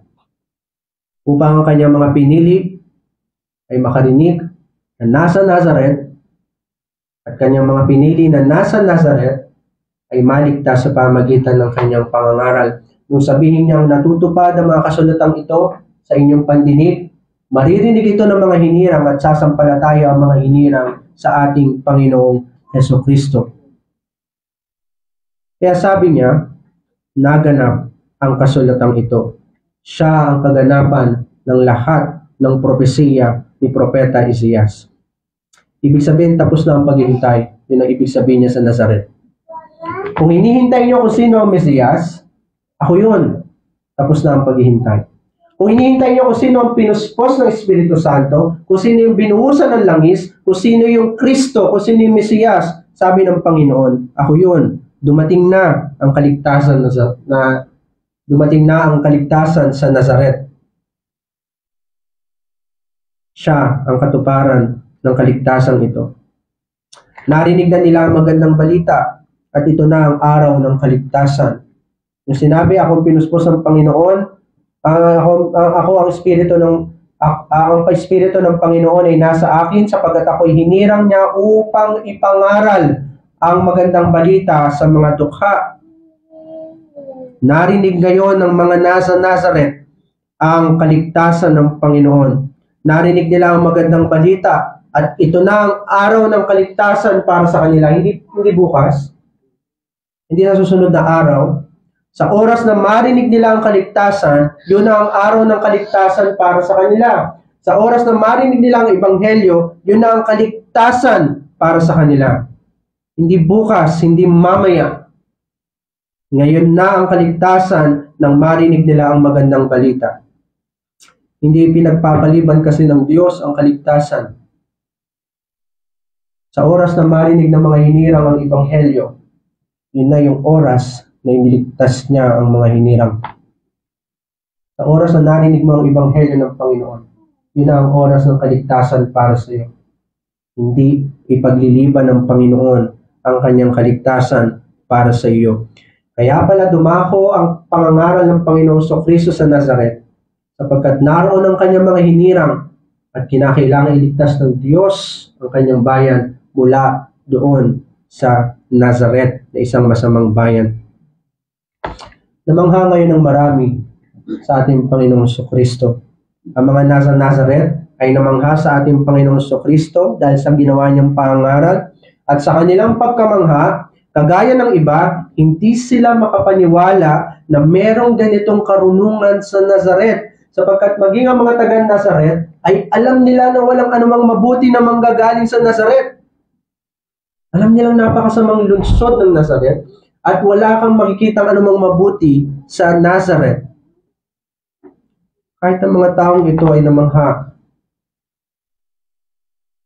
Upang ang kanyang mga pinili ay makarinig na nasa Nazaret at kanyang mga pinili na nasa Nazaret ay maligtas sa pamagitan ng kanyang pangangaral. Nung sabihin niyang natutupad ang mga kasulatang ito sa inyong pandinig, maririnig ito ng mga hinirang at sasampalataya ang mga hinirang sa ating Panginoong Hesukristo. Kaya sabi niya, naganap ang kasulatang ito. Siya ang kaganapan ng lahat ng propesiya ni Propeta Isaias. Ibig sabihin, tapos na ang paghihintay. Yun ang ibig sabihin niya sa Nazaret. Kung hinihintay niyo kung sino ang Mesiyas, ako yun. Tapos na ang paghihintay. Kung hinihintay niyo kung sino ang pinuspos ng Espiritu Santo, kung sino yung binuhusan ng langis, kung sino yung Kristo, kung sino yung Mesiyas, sabi ng Panginoon, ako yun. Dumating na ang kaligtasan sa Nazaret. Siya ang katuparan ng kaligtasan ito. Narinig na nila ang magandang balita at ito na ang araw ng kaligtasan. Yung sinabi, akong pinuspos ng Panginoon, ako ang espiritu ng Panginoon ay nasa akin sapagkat ako'y hinirang niya upang ipangaral ang magandang balita sa mga dukha. Narinig ngayon ng mga nasa Nazaret ang kaligtasan ng Panginoon. Narinig nila ang magandang balita at ito na ang araw ng kaligtasan para sa kanila. Hindi bukas, hindi sa susunod na araw. Sa oras na marinig nila ang kaligtasan, yun na ang araw ng kaligtasan para sa kanila. Sa oras na marinig nila ang ebanghelyo, yun na ang kaligtasan para sa kanila. Hindi bukas, hindi mamaya. Ngayon na ang kaligtasan nang marinig nila ang magandang balita. Hindi pinagpapaliban kasi ng Diyos ang kaligtasan. Sa oras na marinig ng mga hinirang ang ebanghelyo, yun na yung oras na iniligtas niya ang mga hinirang. Sa oras na narinig mo ang ebanghelyo ng Panginoon, yun na ang oras ng kaligtasan para sa iyo. Hindi ipagliliban ng Panginoon ang kanyang kaligtasan para sa iyo. Kaya pala dumako ang pangangaral ng Panginoong Kristo sa Nazaret, sapagkat naroon ang kanyang mga hinirang at kinakailangan iligtas ng Diyos ang kanyang bayan mula doon sa Nazaret na isang masamang bayan. Namangha ngayon ng marami sa ating Panginoong Kristo. Ang mga nasa Nazaret ay namangha sa ating Panginoong Kristo dahil sa ginawa niyang pangaral at sa kanilang pagkamangha, kagaya ng iba, hindi sila makapaniwala na merong ganitong karunungan sa Nazaret sapagkat maging ang mga taga-Nazaret ay alam nila na walang anumang mabuti na manggagaling sa Nazaret. Alam nilang napakasamang lungsod ng Nazaret at wala kang makikitang anumang mabuti sa Nazaret. Kahit ang mga taong ito ay namangha,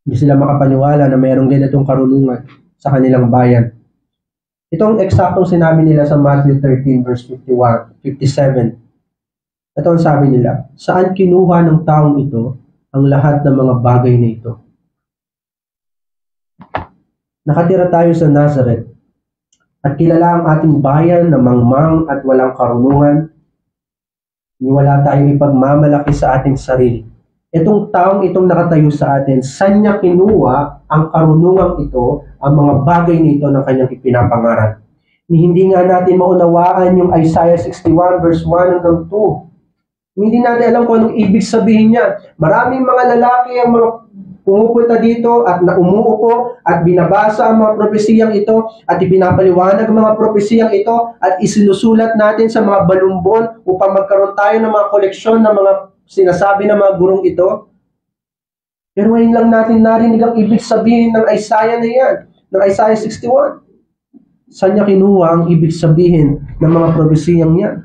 hindi sila makapaniwala na mayroong ganitong karunungan sa kanilang bayan. Ito ang eksaktong sinabi nila sa Matthew 13 verse 57. Ito ang sabi nila, saan kinuha ng taong ito ang lahat ng mga bagay na ito? Nakatira tayo sa Nazaret at kilala ang ating bayan na mangmang at walang karunungan. Wala tayong ipagmamalaki sa ating sarili. Itong taong itong nakatayo sa atin, saan niya kinuha ang karunungang ito, ang mga bagay nito ng kanyang ipinapangaral? Hindi nga natin maunawaan yung Isaiah 61 verse 1 hanggang 2. Hindi natin alam kung anong ibig sabihin niya. Maraming mga lalaki ang mga pumupunta dito at umuupo at binabasa ang mga propesiyang ito at ipinapaliwanag ang mga propesiyang ito at isinusulat natin sa mga balumbon upang magkaroon tayo ng mga koleksyon ng mga sinasabi ng mga gurong ito. Pero ngayon lang natin narinig ang ibig sabihin ng Isaiah na yan, ng Isaiah 61. Saan niya kinuha ang ibig sabihin ng mga propesiyang yan?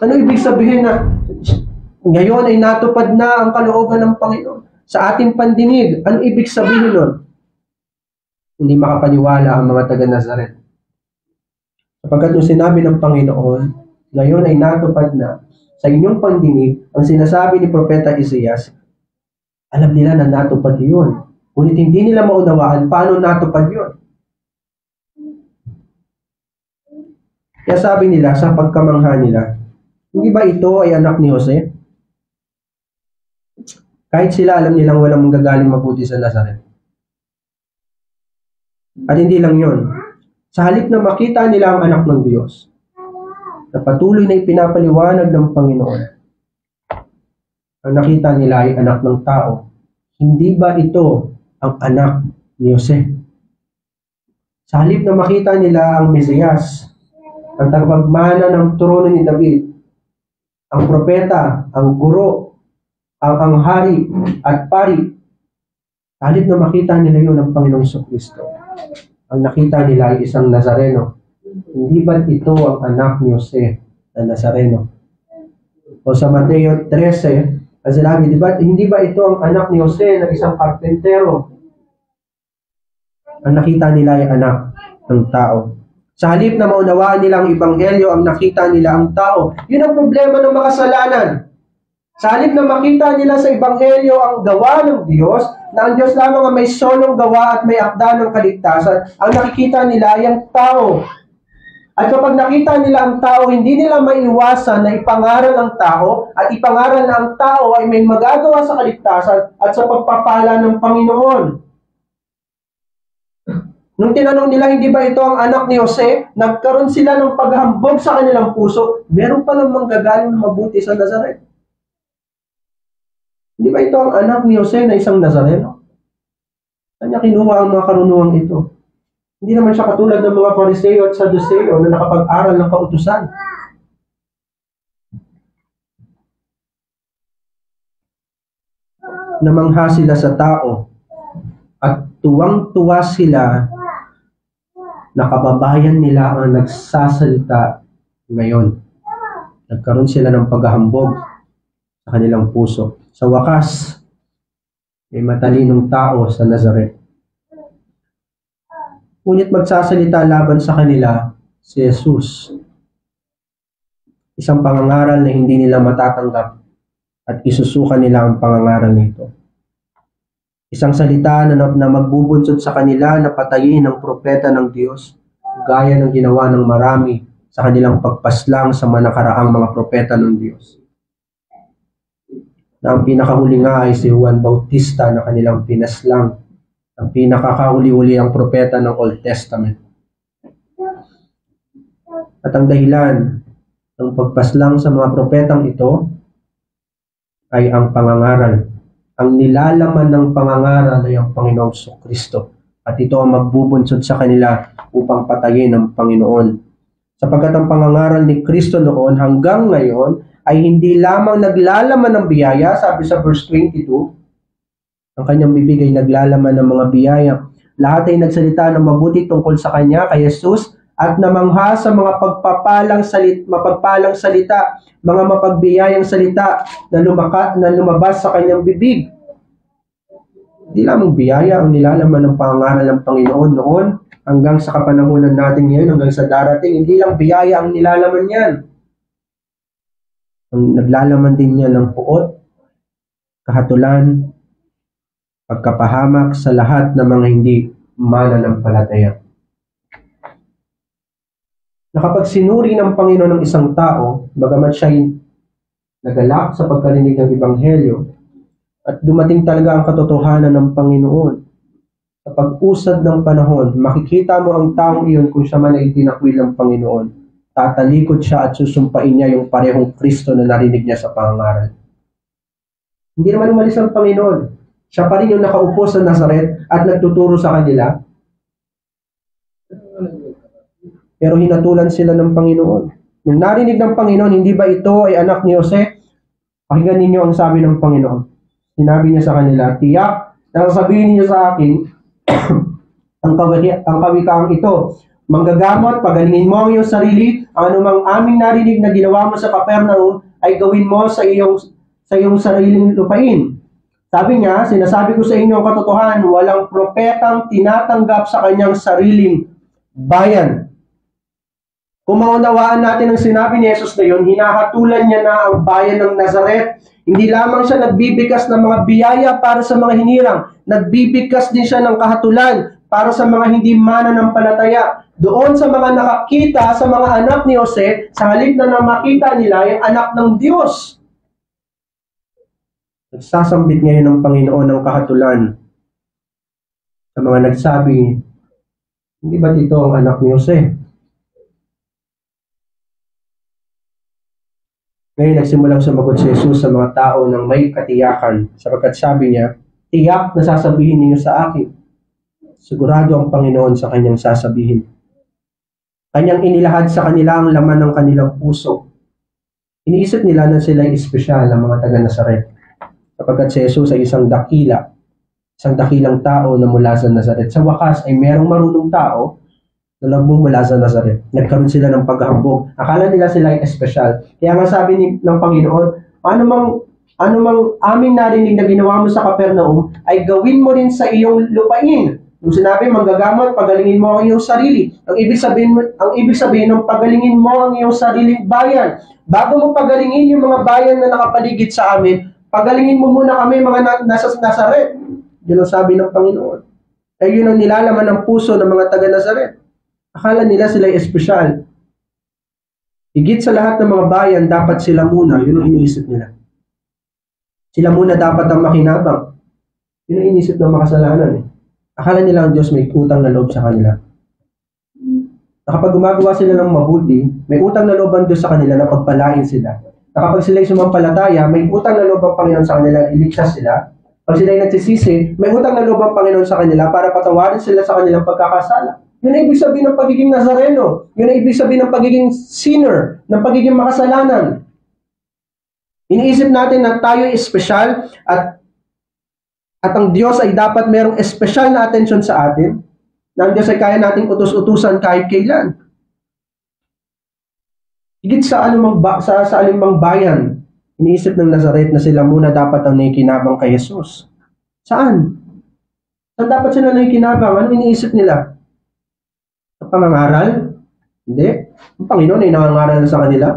Ano ibig sabihin na ngayon ay natupad na ang kalooban ng Panginoon sa ating pandinig? Ano ibig sabihin nun? Hindi makapaniwala ang mga taga-Nazaret. Sapagkat yung sinabi ng Panginoon, ngayon ay natupad na sa inyong pandinig ang sinasabi ni Propeta Isaias, alam nila na natupad yun. Ngunit hindi nila maunawaan paano natupad yun. Kaya sabi nila sa pagkamangha nila, hindi ba ito ay anak ni Jose? Kahit sila alam nilang walang manggagaling mabuti sa Nazaret. At hindi lang yun. Sa halip na makita nila ang anak ng Diyos, na patuloy na ipinapaliwanag ng Panginoon, ang nakita nila ay anak ng tao. Hindi ba ito ang anak ni Jose? Sa halip na makita nila ang Mesiyas, ang tagapagmana ng trono ni David, ang propeta, ang guro, ang hari at pari, sa halip na makita nila yun ang Panginoong Jesucristo, ang nakita nila ay isang Nazareno. Hindi ba ito ang anak ni Jose na Nazareno? O sa Mateo 13, ang sinabi, hindi ba ito ang anak ni Jose na isang karpentero? Ang nakita nila ay anak ng tao. Sa halip na maunawaan nila ang Ebanghelyo, ang nakita nila ang tao. Yun ang problema ng makasalanan. Sa halip na makita nila sa Ebanghelyo ang gawa ng Diyos, na ang Diyos lamang ang may solong gawa at may akda ng kaligtasan, ang nakikita nila ay ang tao. At kapag nakita nila ang tao, hindi nila maiwasan na ipangaral ang tao, at ipangaral na ang tao ay may magagawa sa kaligtasan at sa pagpapala ng Panginoon. Nung tinanong nila, hindi ba ito ang anak ni Jose, nagkaroon sila ng paghambog sa kanilang puso, meron pa lang manggagaling na mabuti sa Nazaret. Hindi ba ito ang anak ni Jose na isang Nazareno? Saan niya kinuha ang mga karunungang ito? Hindi naman siya katulad ng mga Fariseo at Saduseo na nakapag-aral ng kautusan. Namangha sila sa tao at tuwang-tuwa sila na kababayan nila ang nagsasalita ngayon. Nagkaroon sila ng paghahambog sa kanilang puso. Sa wakas, may matalinong tao sa Nazaret. Ngunit magsasalita laban sa kanila si Jesus. Isang pangangaral na hindi nila matatanggap at isusukan nila ang pangangaral nito. Isang salita na magbubunsod sa kanila na patayin ang propeta ng Diyos, gaya ng ginawa ng marami sa kanilang pagpaslang sa manakaraang mga propeta ng Diyos. Na ang pinakahuli nga ay si Juan Bautista na kanilang pinaslang, ang pinakakahuli-huli ang propeta ng Old Testament. At ang dahilan ng pagpaslang sa mga propetang ito ay ang pangangaral. Ang nilalaman ng pangangaral ay ang Panginoong Jesucristo. At ito ang magbubunsod sa kanila upang patayin ang Panginoon. Sapagkat ang pangangaral ni Kristo noon hanggang ngayon ay hindi lamang naglalaman ng biyaya, sabi sa verse 22, ang kanyang bibig ay naglalaman ng mga biyaya. Lahat ay nagsalita ng mabuti tungkol sa kanya, kay Jesus, at namangha sa mga mapagpalang salita, mga mapagbiyayang salita na lumabas sa kanyang bibig. Hindi lamang biyaya ang nilalaman ng pangangaral ng Panginoon noon hanggang sa kapanahunan natin ngayon, hanggang sa darating, hindi lang biyaya ang nilalaman yan. Ang naglalaman din niya ng puot, kahatulan, pagkapahamak sa lahat ng mga hindi mananampalataya. Na kapag sinuri ng Panginoon ng isang tao, bagamat siya'y nagalak sa pagkarinig ng Ebanghelyo, at dumating talaga ang katotohanan ng Panginoon, sa pag-usad ng panahon, makikita mo ang taong iyon kung siya man ay tinakwil ng Panginoon. Tatalikod siya at susumpain niya yung parehong Kristo na narinig niya sa pangangaral. Hindi naman umalis ang Panginoon. Siya pa rin yung nakaupo sa Nazaret at nagtuturo sa kanila. Pero hinatulan sila ng Panginoon. Nung narinig ng Panginoon, hindi ba ito ay anak ni Jose? Pakinggan ninyo ang sabi ng Panginoon. Sinabi niya sa kanila, tiyak, nasasabihin niyo sa akin, ang kawikaang ito, manggagamot, pagalingin mo ang iyong sarili, ang anumang aming narinig na ginawa mo sa Capernaum, ay gawin mo sa iyong sariling lupain. Sabi niya, sinasabi ko sa inyo ang katotohanan, walang propetang tinatanggap sa kanyang sariling bayan. Kung maunawaan natin ang sinabi ni Jesus na yun, hinahatulan niya na ang bayan ng Nazaret. Hindi lamang siya nagbibigkas ng mga biyaya para sa mga hinirang, nagbibigkas din siya ng kahatulan para sa mga hindi mananampalataya. Doon sa mga nakakita, sa mga anak ni Jose, sa halip na makita nila yung anak ng Diyos. Nagsasambit ngayon ng Panginoon ng kahatulan sa mga nagsabi Hindi ba ito ang anak ni Jose? Ngayon, nagsimulang sumagot si Jesus sa mga tao ng may katiyakan, sapagkat sabi niya, tiyak na sasabihin ninyo sa akin. Sigurado ang Panginoon sa kanyang sasabihin. Kanyang inilahad sa kanila ang laman ng kanilang puso. Iniisip nila na sila ay espesyal ang mga taga-Nazaret, sapagkat si Jesus ay isang dakilang tao na mula sa Nazaret. Sa wakas ay merong marunong tao na nagmumula sa Nazaret. Nagkaroon sila ng paghahambog. Akala nila sila ay espesyal. Kaya nga sabi ng Panginoon, ano mang aming narinig na ginawa mo sa Capernaum, ay gawin mo rin sa iyong lupain. Yung sinabi, manggagamot, pagalingin mo ang iyong sarili. Ang ibig sabihin ng pagalingin mo ang iyong sariling bayan. Bago mo pagalingin yung mga bayan na nakapaligid sa amin, pagalingin mo muna kami mga nasa Nazaret. Yun ang sabi ng Panginoon. Ay yun ang nilalaman ng puso ng mga taga-Nazaret. Akala nila sila ay espesyal. Higit sa lahat ng mga bayan, dapat sila muna. Yun ang iniisip nila. Sila muna dapat ang makinabang. Yun ang iniisip ng makasalanan. Akala nila ang Diyos may utang na loob sa kanila. Na kapag gumagawa sila ng mabuti, may utang na loob ang Diyos sa kanila na pagpalain sila. Na kapag sila ay sumampalataya, may utang na loob ang Panginoon sa kanila, iligtas sila. Pag sila ay nagsisisi, may utang na loob ang Panginoon sa kanila para patawarin sila sa kanilang pagkakasala. Yun ang ibig sabihin ng pagiging Nazareno. Yun ang ibig sabihin ng pagiging sinner, ng pagiging makasalanan. Iniisip natin na tayo ay espesyal at ang Diyos ay dapat merong espesyal na atensyon sa atin, na ang Diyos ay kaya nating utos-utusan kahit kailan. Higit sa alimang bayan, iniisip ng Nazaret na sila muna dapat ang nakikinabang kay Jesus. Saan? Saan dapat sila nakikinabang? Ano iniisip nila? Sa pangangaral? Hindi. Ang Panginoon ay nangangaral na sa kanila.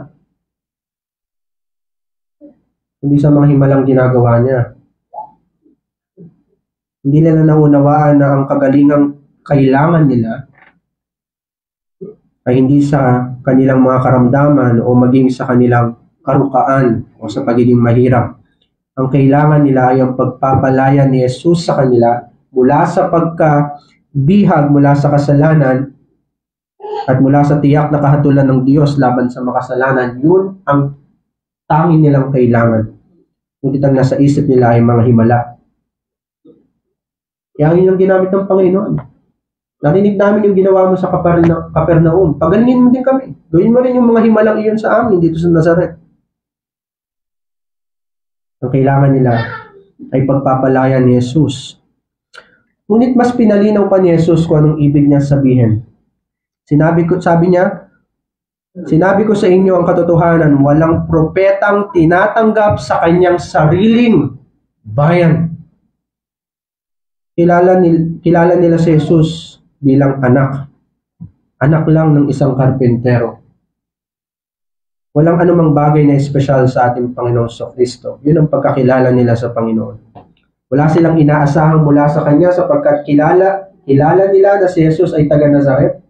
Hindi sa mga himalang ginagawa niya. Hindi nila naunawaan na ang kagalingang kailangan nila ay hindi sa kanilang mga karamdaman o maging sa kanilang karukaan o sa pagiging mahirap. Ang kailangan nila ay ang pagpapalaya ni Jesus sa kanila mula sa pagkabihag, mula sa kasalanan, at mula sa tiyak na kahatulan ng Diyos laban sa makasalanan. Yun ang tanging nilang kailangan. Ngunit ang nasa isip nila ay mga himala. Kaya yun ang ginamit ng Panginoon. Narinig namin yung ginawa mo sa Capernaum. Pagalingin mo din kami. Gawin mo rin yung mga himalang iyon sa amin dito sa Nazaret. Ang kailangan nila ay pagpapalaya ni Jesus. Ngunit mas pinalinaw pa ni Jesus kung anong ibig niya sabihin. Sinabi ko sa inyo ang katotohanan, walang propetang tinatanggap sa kanyang sariling bayan. Kilala nila si Jesus bilang anak. Anak lang ng isang karpentero. Walang anumang bagay na espesyal sa ating Panginoong Kristo. Yun ang pagkakilala nila sa Panginoon. Wala silang inaasahang mula sa Kanya sapagkat kilala nila na si Jesus ay taga-Nazaret.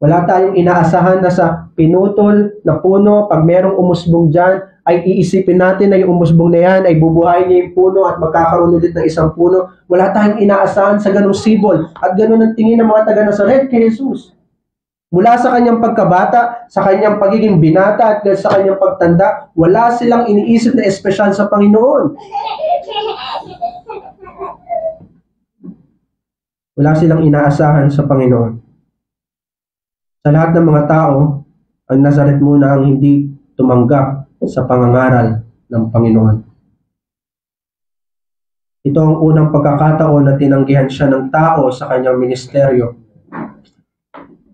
Wala tayong inaasahan na sa pinutol na puno, pag merong umusbong dyan, ay iisipin natin na yung umusbong na yan ay bubuhayin niya yung puno at magkakaroon ulit ng isang puno. Wala tayong inaasahan sa ganong sibol at ganon ang tingin ng mga taga-Nazaret kay Jesus. Mula sa kanyang pagkabata, sa kanyang pagiging binata at sa kanyang pagtanda, wala silang iniisip na espesyal sa Panginoon. Wala silang inaasahan sa Panginoon. Sa lahat ng mga tao, ang Nazaret muna ang hindi tumanggap sa pangangaral ng Panginoon. Ito ang unang pagkakataon na tinanggihan siya ng tao sa kanyang ministeryo.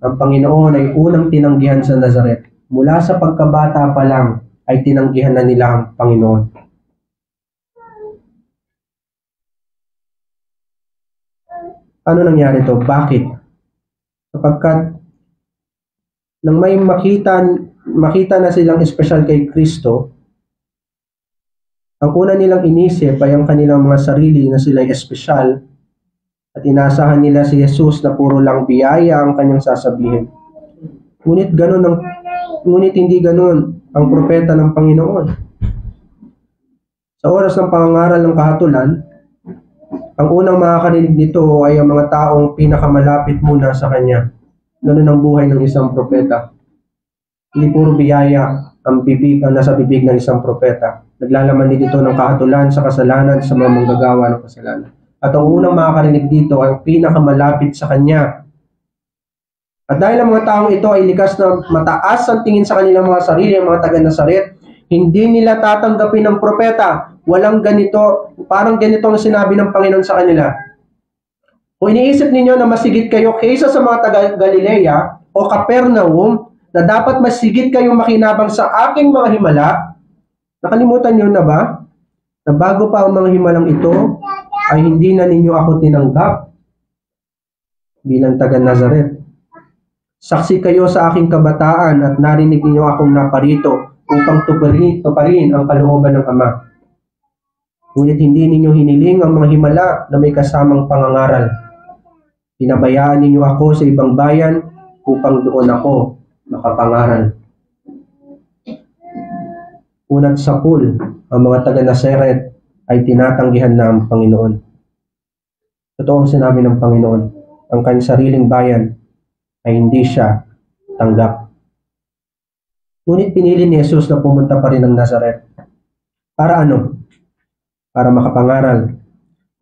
Ang Panginoon ay unang tinanggihan sa Nazaret. Mula sa pagkabata pa lang ay tinanggihan na nila ang Panginoon. Ano nangyari ito? Bakit? Sapagkat nang may makita na silang espesyal kay Kristo, ang una nilang inisip ay ang kanilang mga sarili na sila ay espesyal at inaasahan nila si Jesus na puro lang biyaya ang kanyang sasabihin. Ngunit hindi ganun ang propeta ng Panginoon. Sa oras ng pangangaral ng kahatulan, Ang unang makakarinig nito ay ang mga taong pinakamalapit muna sa kanya. Ganun ang buhay ng isang propeta. Hindi puro biyaya ang nasa bibig ng isang propeta. Naglalaman din ito ng kahatulan sa kasalanan sa mga manggagawa ng kasalanan. At ang unang makakarinig dito ay ang pinakamalapit sa kanya. At dahil ang mga taong ito ay likas na mataas ang tingin sa kanilang mga sarili, ang mga taga-Nazaret, hindi nila tatanggapin ng propeta. Walang ganito, parang ganito ang sinabi ng Panginoon sa kanila. Kung iniisip ninyo na masigit kayo kaysa sa mga taga-Galilea o Capernaum, na dapat masigit kayong makinabang sa aking mga himala, nakalimutan nyo na ba? Na bago pa ang mga himalang ito, ay hindi na ninyo ako tinanggap bilang taga-Nazaret. Saksi kayo sa aking kabataan at narinig ninyo akong naparito upang tuparin ang kalooban ng Ama. Ngunit hindi ninyo hiniling ang mga himala na may kasamang pangangaral. Pinabayaan ninyo ako sa ibang bayan upang doon ako makapangaral. Una't sapul, ang mga taga-Nazaret ay tinatanggihan na ang Panginoon. Totoo ang sinabi ng Panginoon, ang kanyang sariling bayan ay hindi siya tanggap. Ngunit pinili ni Jesus na pumunta pa rin ng Nazaret. Para ano? Para makapangaral.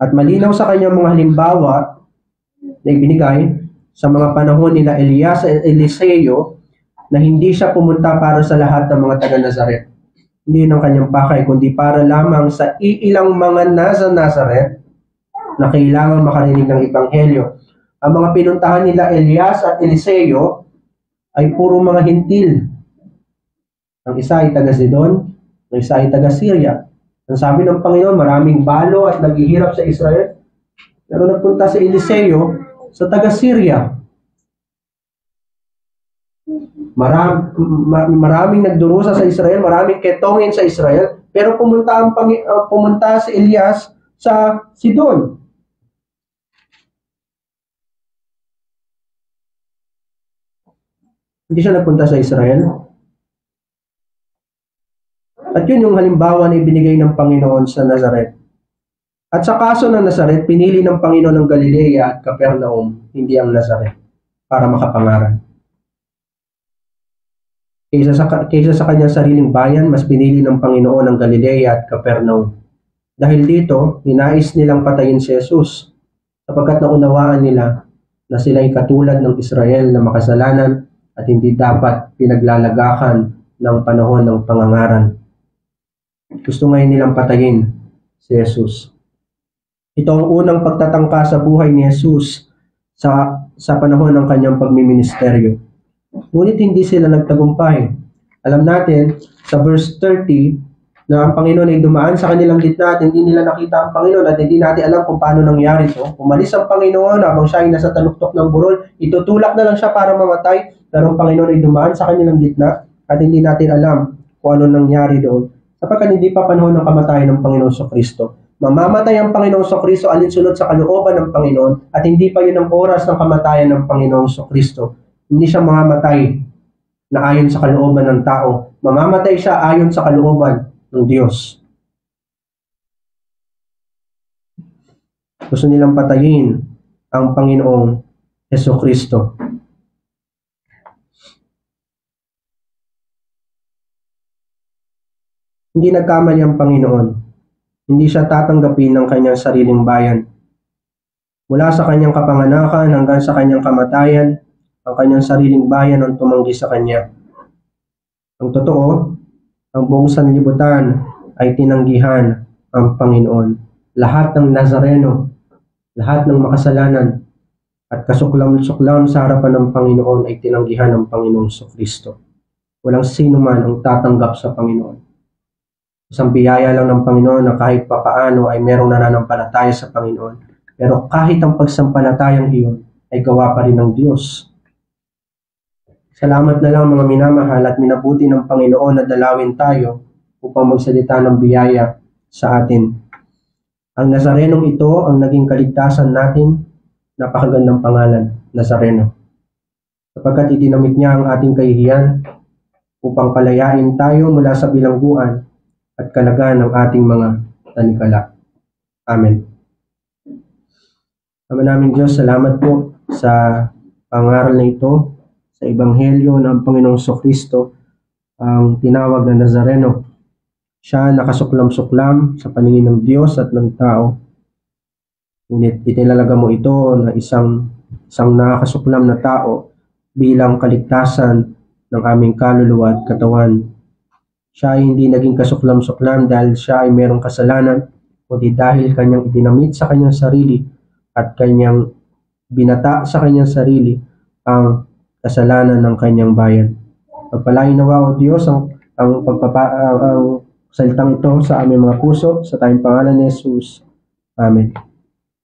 At malinaw sa kanyang mga halimbawa na ibinigay sa mga panahon nila Elias at Eliseo na hindi siya pumunta para sa lahat ng mga taga-Nazaret. Hindi yun ang kanyang pakay, kundi para lamang sa iilang mga nasa Nazaret na kailangan makarinig ng Ebanghelyo. Ang mga pinuntahan nila Elias at Eliseo ay puro mga hintil. Ang isa ay taga-Sidon, ang isa ay taga-Syria. Ang sabi ng Panginoon, maraming balo at naghihirap sa Israel. Pero nagpunta sa Eliseo sa taga-Syria. Maraming nagdurusa sa Israel, maraming ketongin sa Israel, pero pumunta si Elias sa Sidon. Hindi siya nagpunta sa Israel. At yun yung halimbawa na ibinigay ng Panginoon sa Nazaret. At sa kaso ng Nazaret, pinili ng Panginoon ng Galilea at Capernaum, hindi ang Nazaret, para makapangaral. Kaysa sa kanyang sariling bayan, mas pinili ng Panginoon ang Galilea at Capernaum. Dahil dito, ninais nilang patayin si Jesus, sapagkat naunawaan nila na sila ay katulad ng Israel na makasalanan at hindi dapat pinaglalagakan ng panahon ng pangangaral. Gusto ngayon nilang patayin si Jesus. Ito ang unang pagtatangka sa buhay ni Jesus sa panahon ng kanyang pagmiministeryo. Ngunit hindi sila nagtagumpay. Alam natin sa verse 30 na ang Panginoon ay dumaan sa kanilang gitna at hindi nila nakita ang Panginoon at hindi natin alam kung paano nangyari ito. Umalis ang Panginoon habang siya ay nasa taluktok ng burol. Itutulak na lang siya para mamatay, pero ang Panginoon ay dumaan sa kanilang gitna at hindi natin alam kung ano nangyari doon. Sapagkat hindi pa panahon ng kamatayan ng Panginoon sa Kristo. Mamamatay ang Panginoon sa Kristo alinsunod sa kalooban ng Panginoon at hindi pa yun ang oras ng kamatayan ng Panginoon sa Kristo. Hindi siya mamamatay na ayon sa kalooban ng tao. Mamamatay siya ayon sa kalooban ng Diyos. Gusto nilang patayin ang Panginoong Jesucristo. Hindi nagkamali ang Panginoon. Hindi siya tatanggapin ng kanyang sariling bayan. Mula sa kanyang kapanganakan hanggang sa kanyang kamatayan, ang kanyang sariling bayan ang tumanggi sa kanya. Ang totoo, ang buong sanlibutan ay tinanggihan ang Panginoon. Lahat ng Nazareno, lahat ng makasalanan at kasuklam-suklam sa harapan ng Panginoon ay tinanggihan ng Panginoong Kristo. Walang sino man ang tatanggap sa Panginoon. Isang biyaya lang ng Panginoon na kahit papaano ay merong nananampalataya sa Panginoon. Pero kahit ang pagsampalatayang iyon ay gawa pa rin ng Diyos. Salamat na lang mga minamahal at minabuti ng Panginoon na dalawin tayo upang magsalita ng biyaya sa atin. Ang Nazarenong ito ang naging kaligtasan natin, napakagandang pangalan, Nazareno. Sapagkat idinamit niya ang ating kahihiyan upang palayain tayo mula sa bilangguan at kalagaan ng ating mga tanikala. Amen. Ama namin Diyos, salamat po sa pangaral na ito, sa Ebanghelyo ng Panginoong Kristo, ang tinawag na Nazareno. Siya nakasuklam-suklam sa paningin ng Diyos at ng tao. Ngunit itinalaga mo ito na isang nakakasuklam na tao bilang kaligtasan ng aming kaluluwa at katawan. Siya ay hindi naging kasuklam-suklam dahil siya ay mayroong kasalanan, kundi dahil kanyang idinamit sa kanyang sarili at kanyang binata sa kanyang sarili ang kasalanan ng kanyang bayan. Pagpalain nawa o Diyos ang salitang ito sa aming mga puso, sa tayong pangalan ni Jesus. Amen.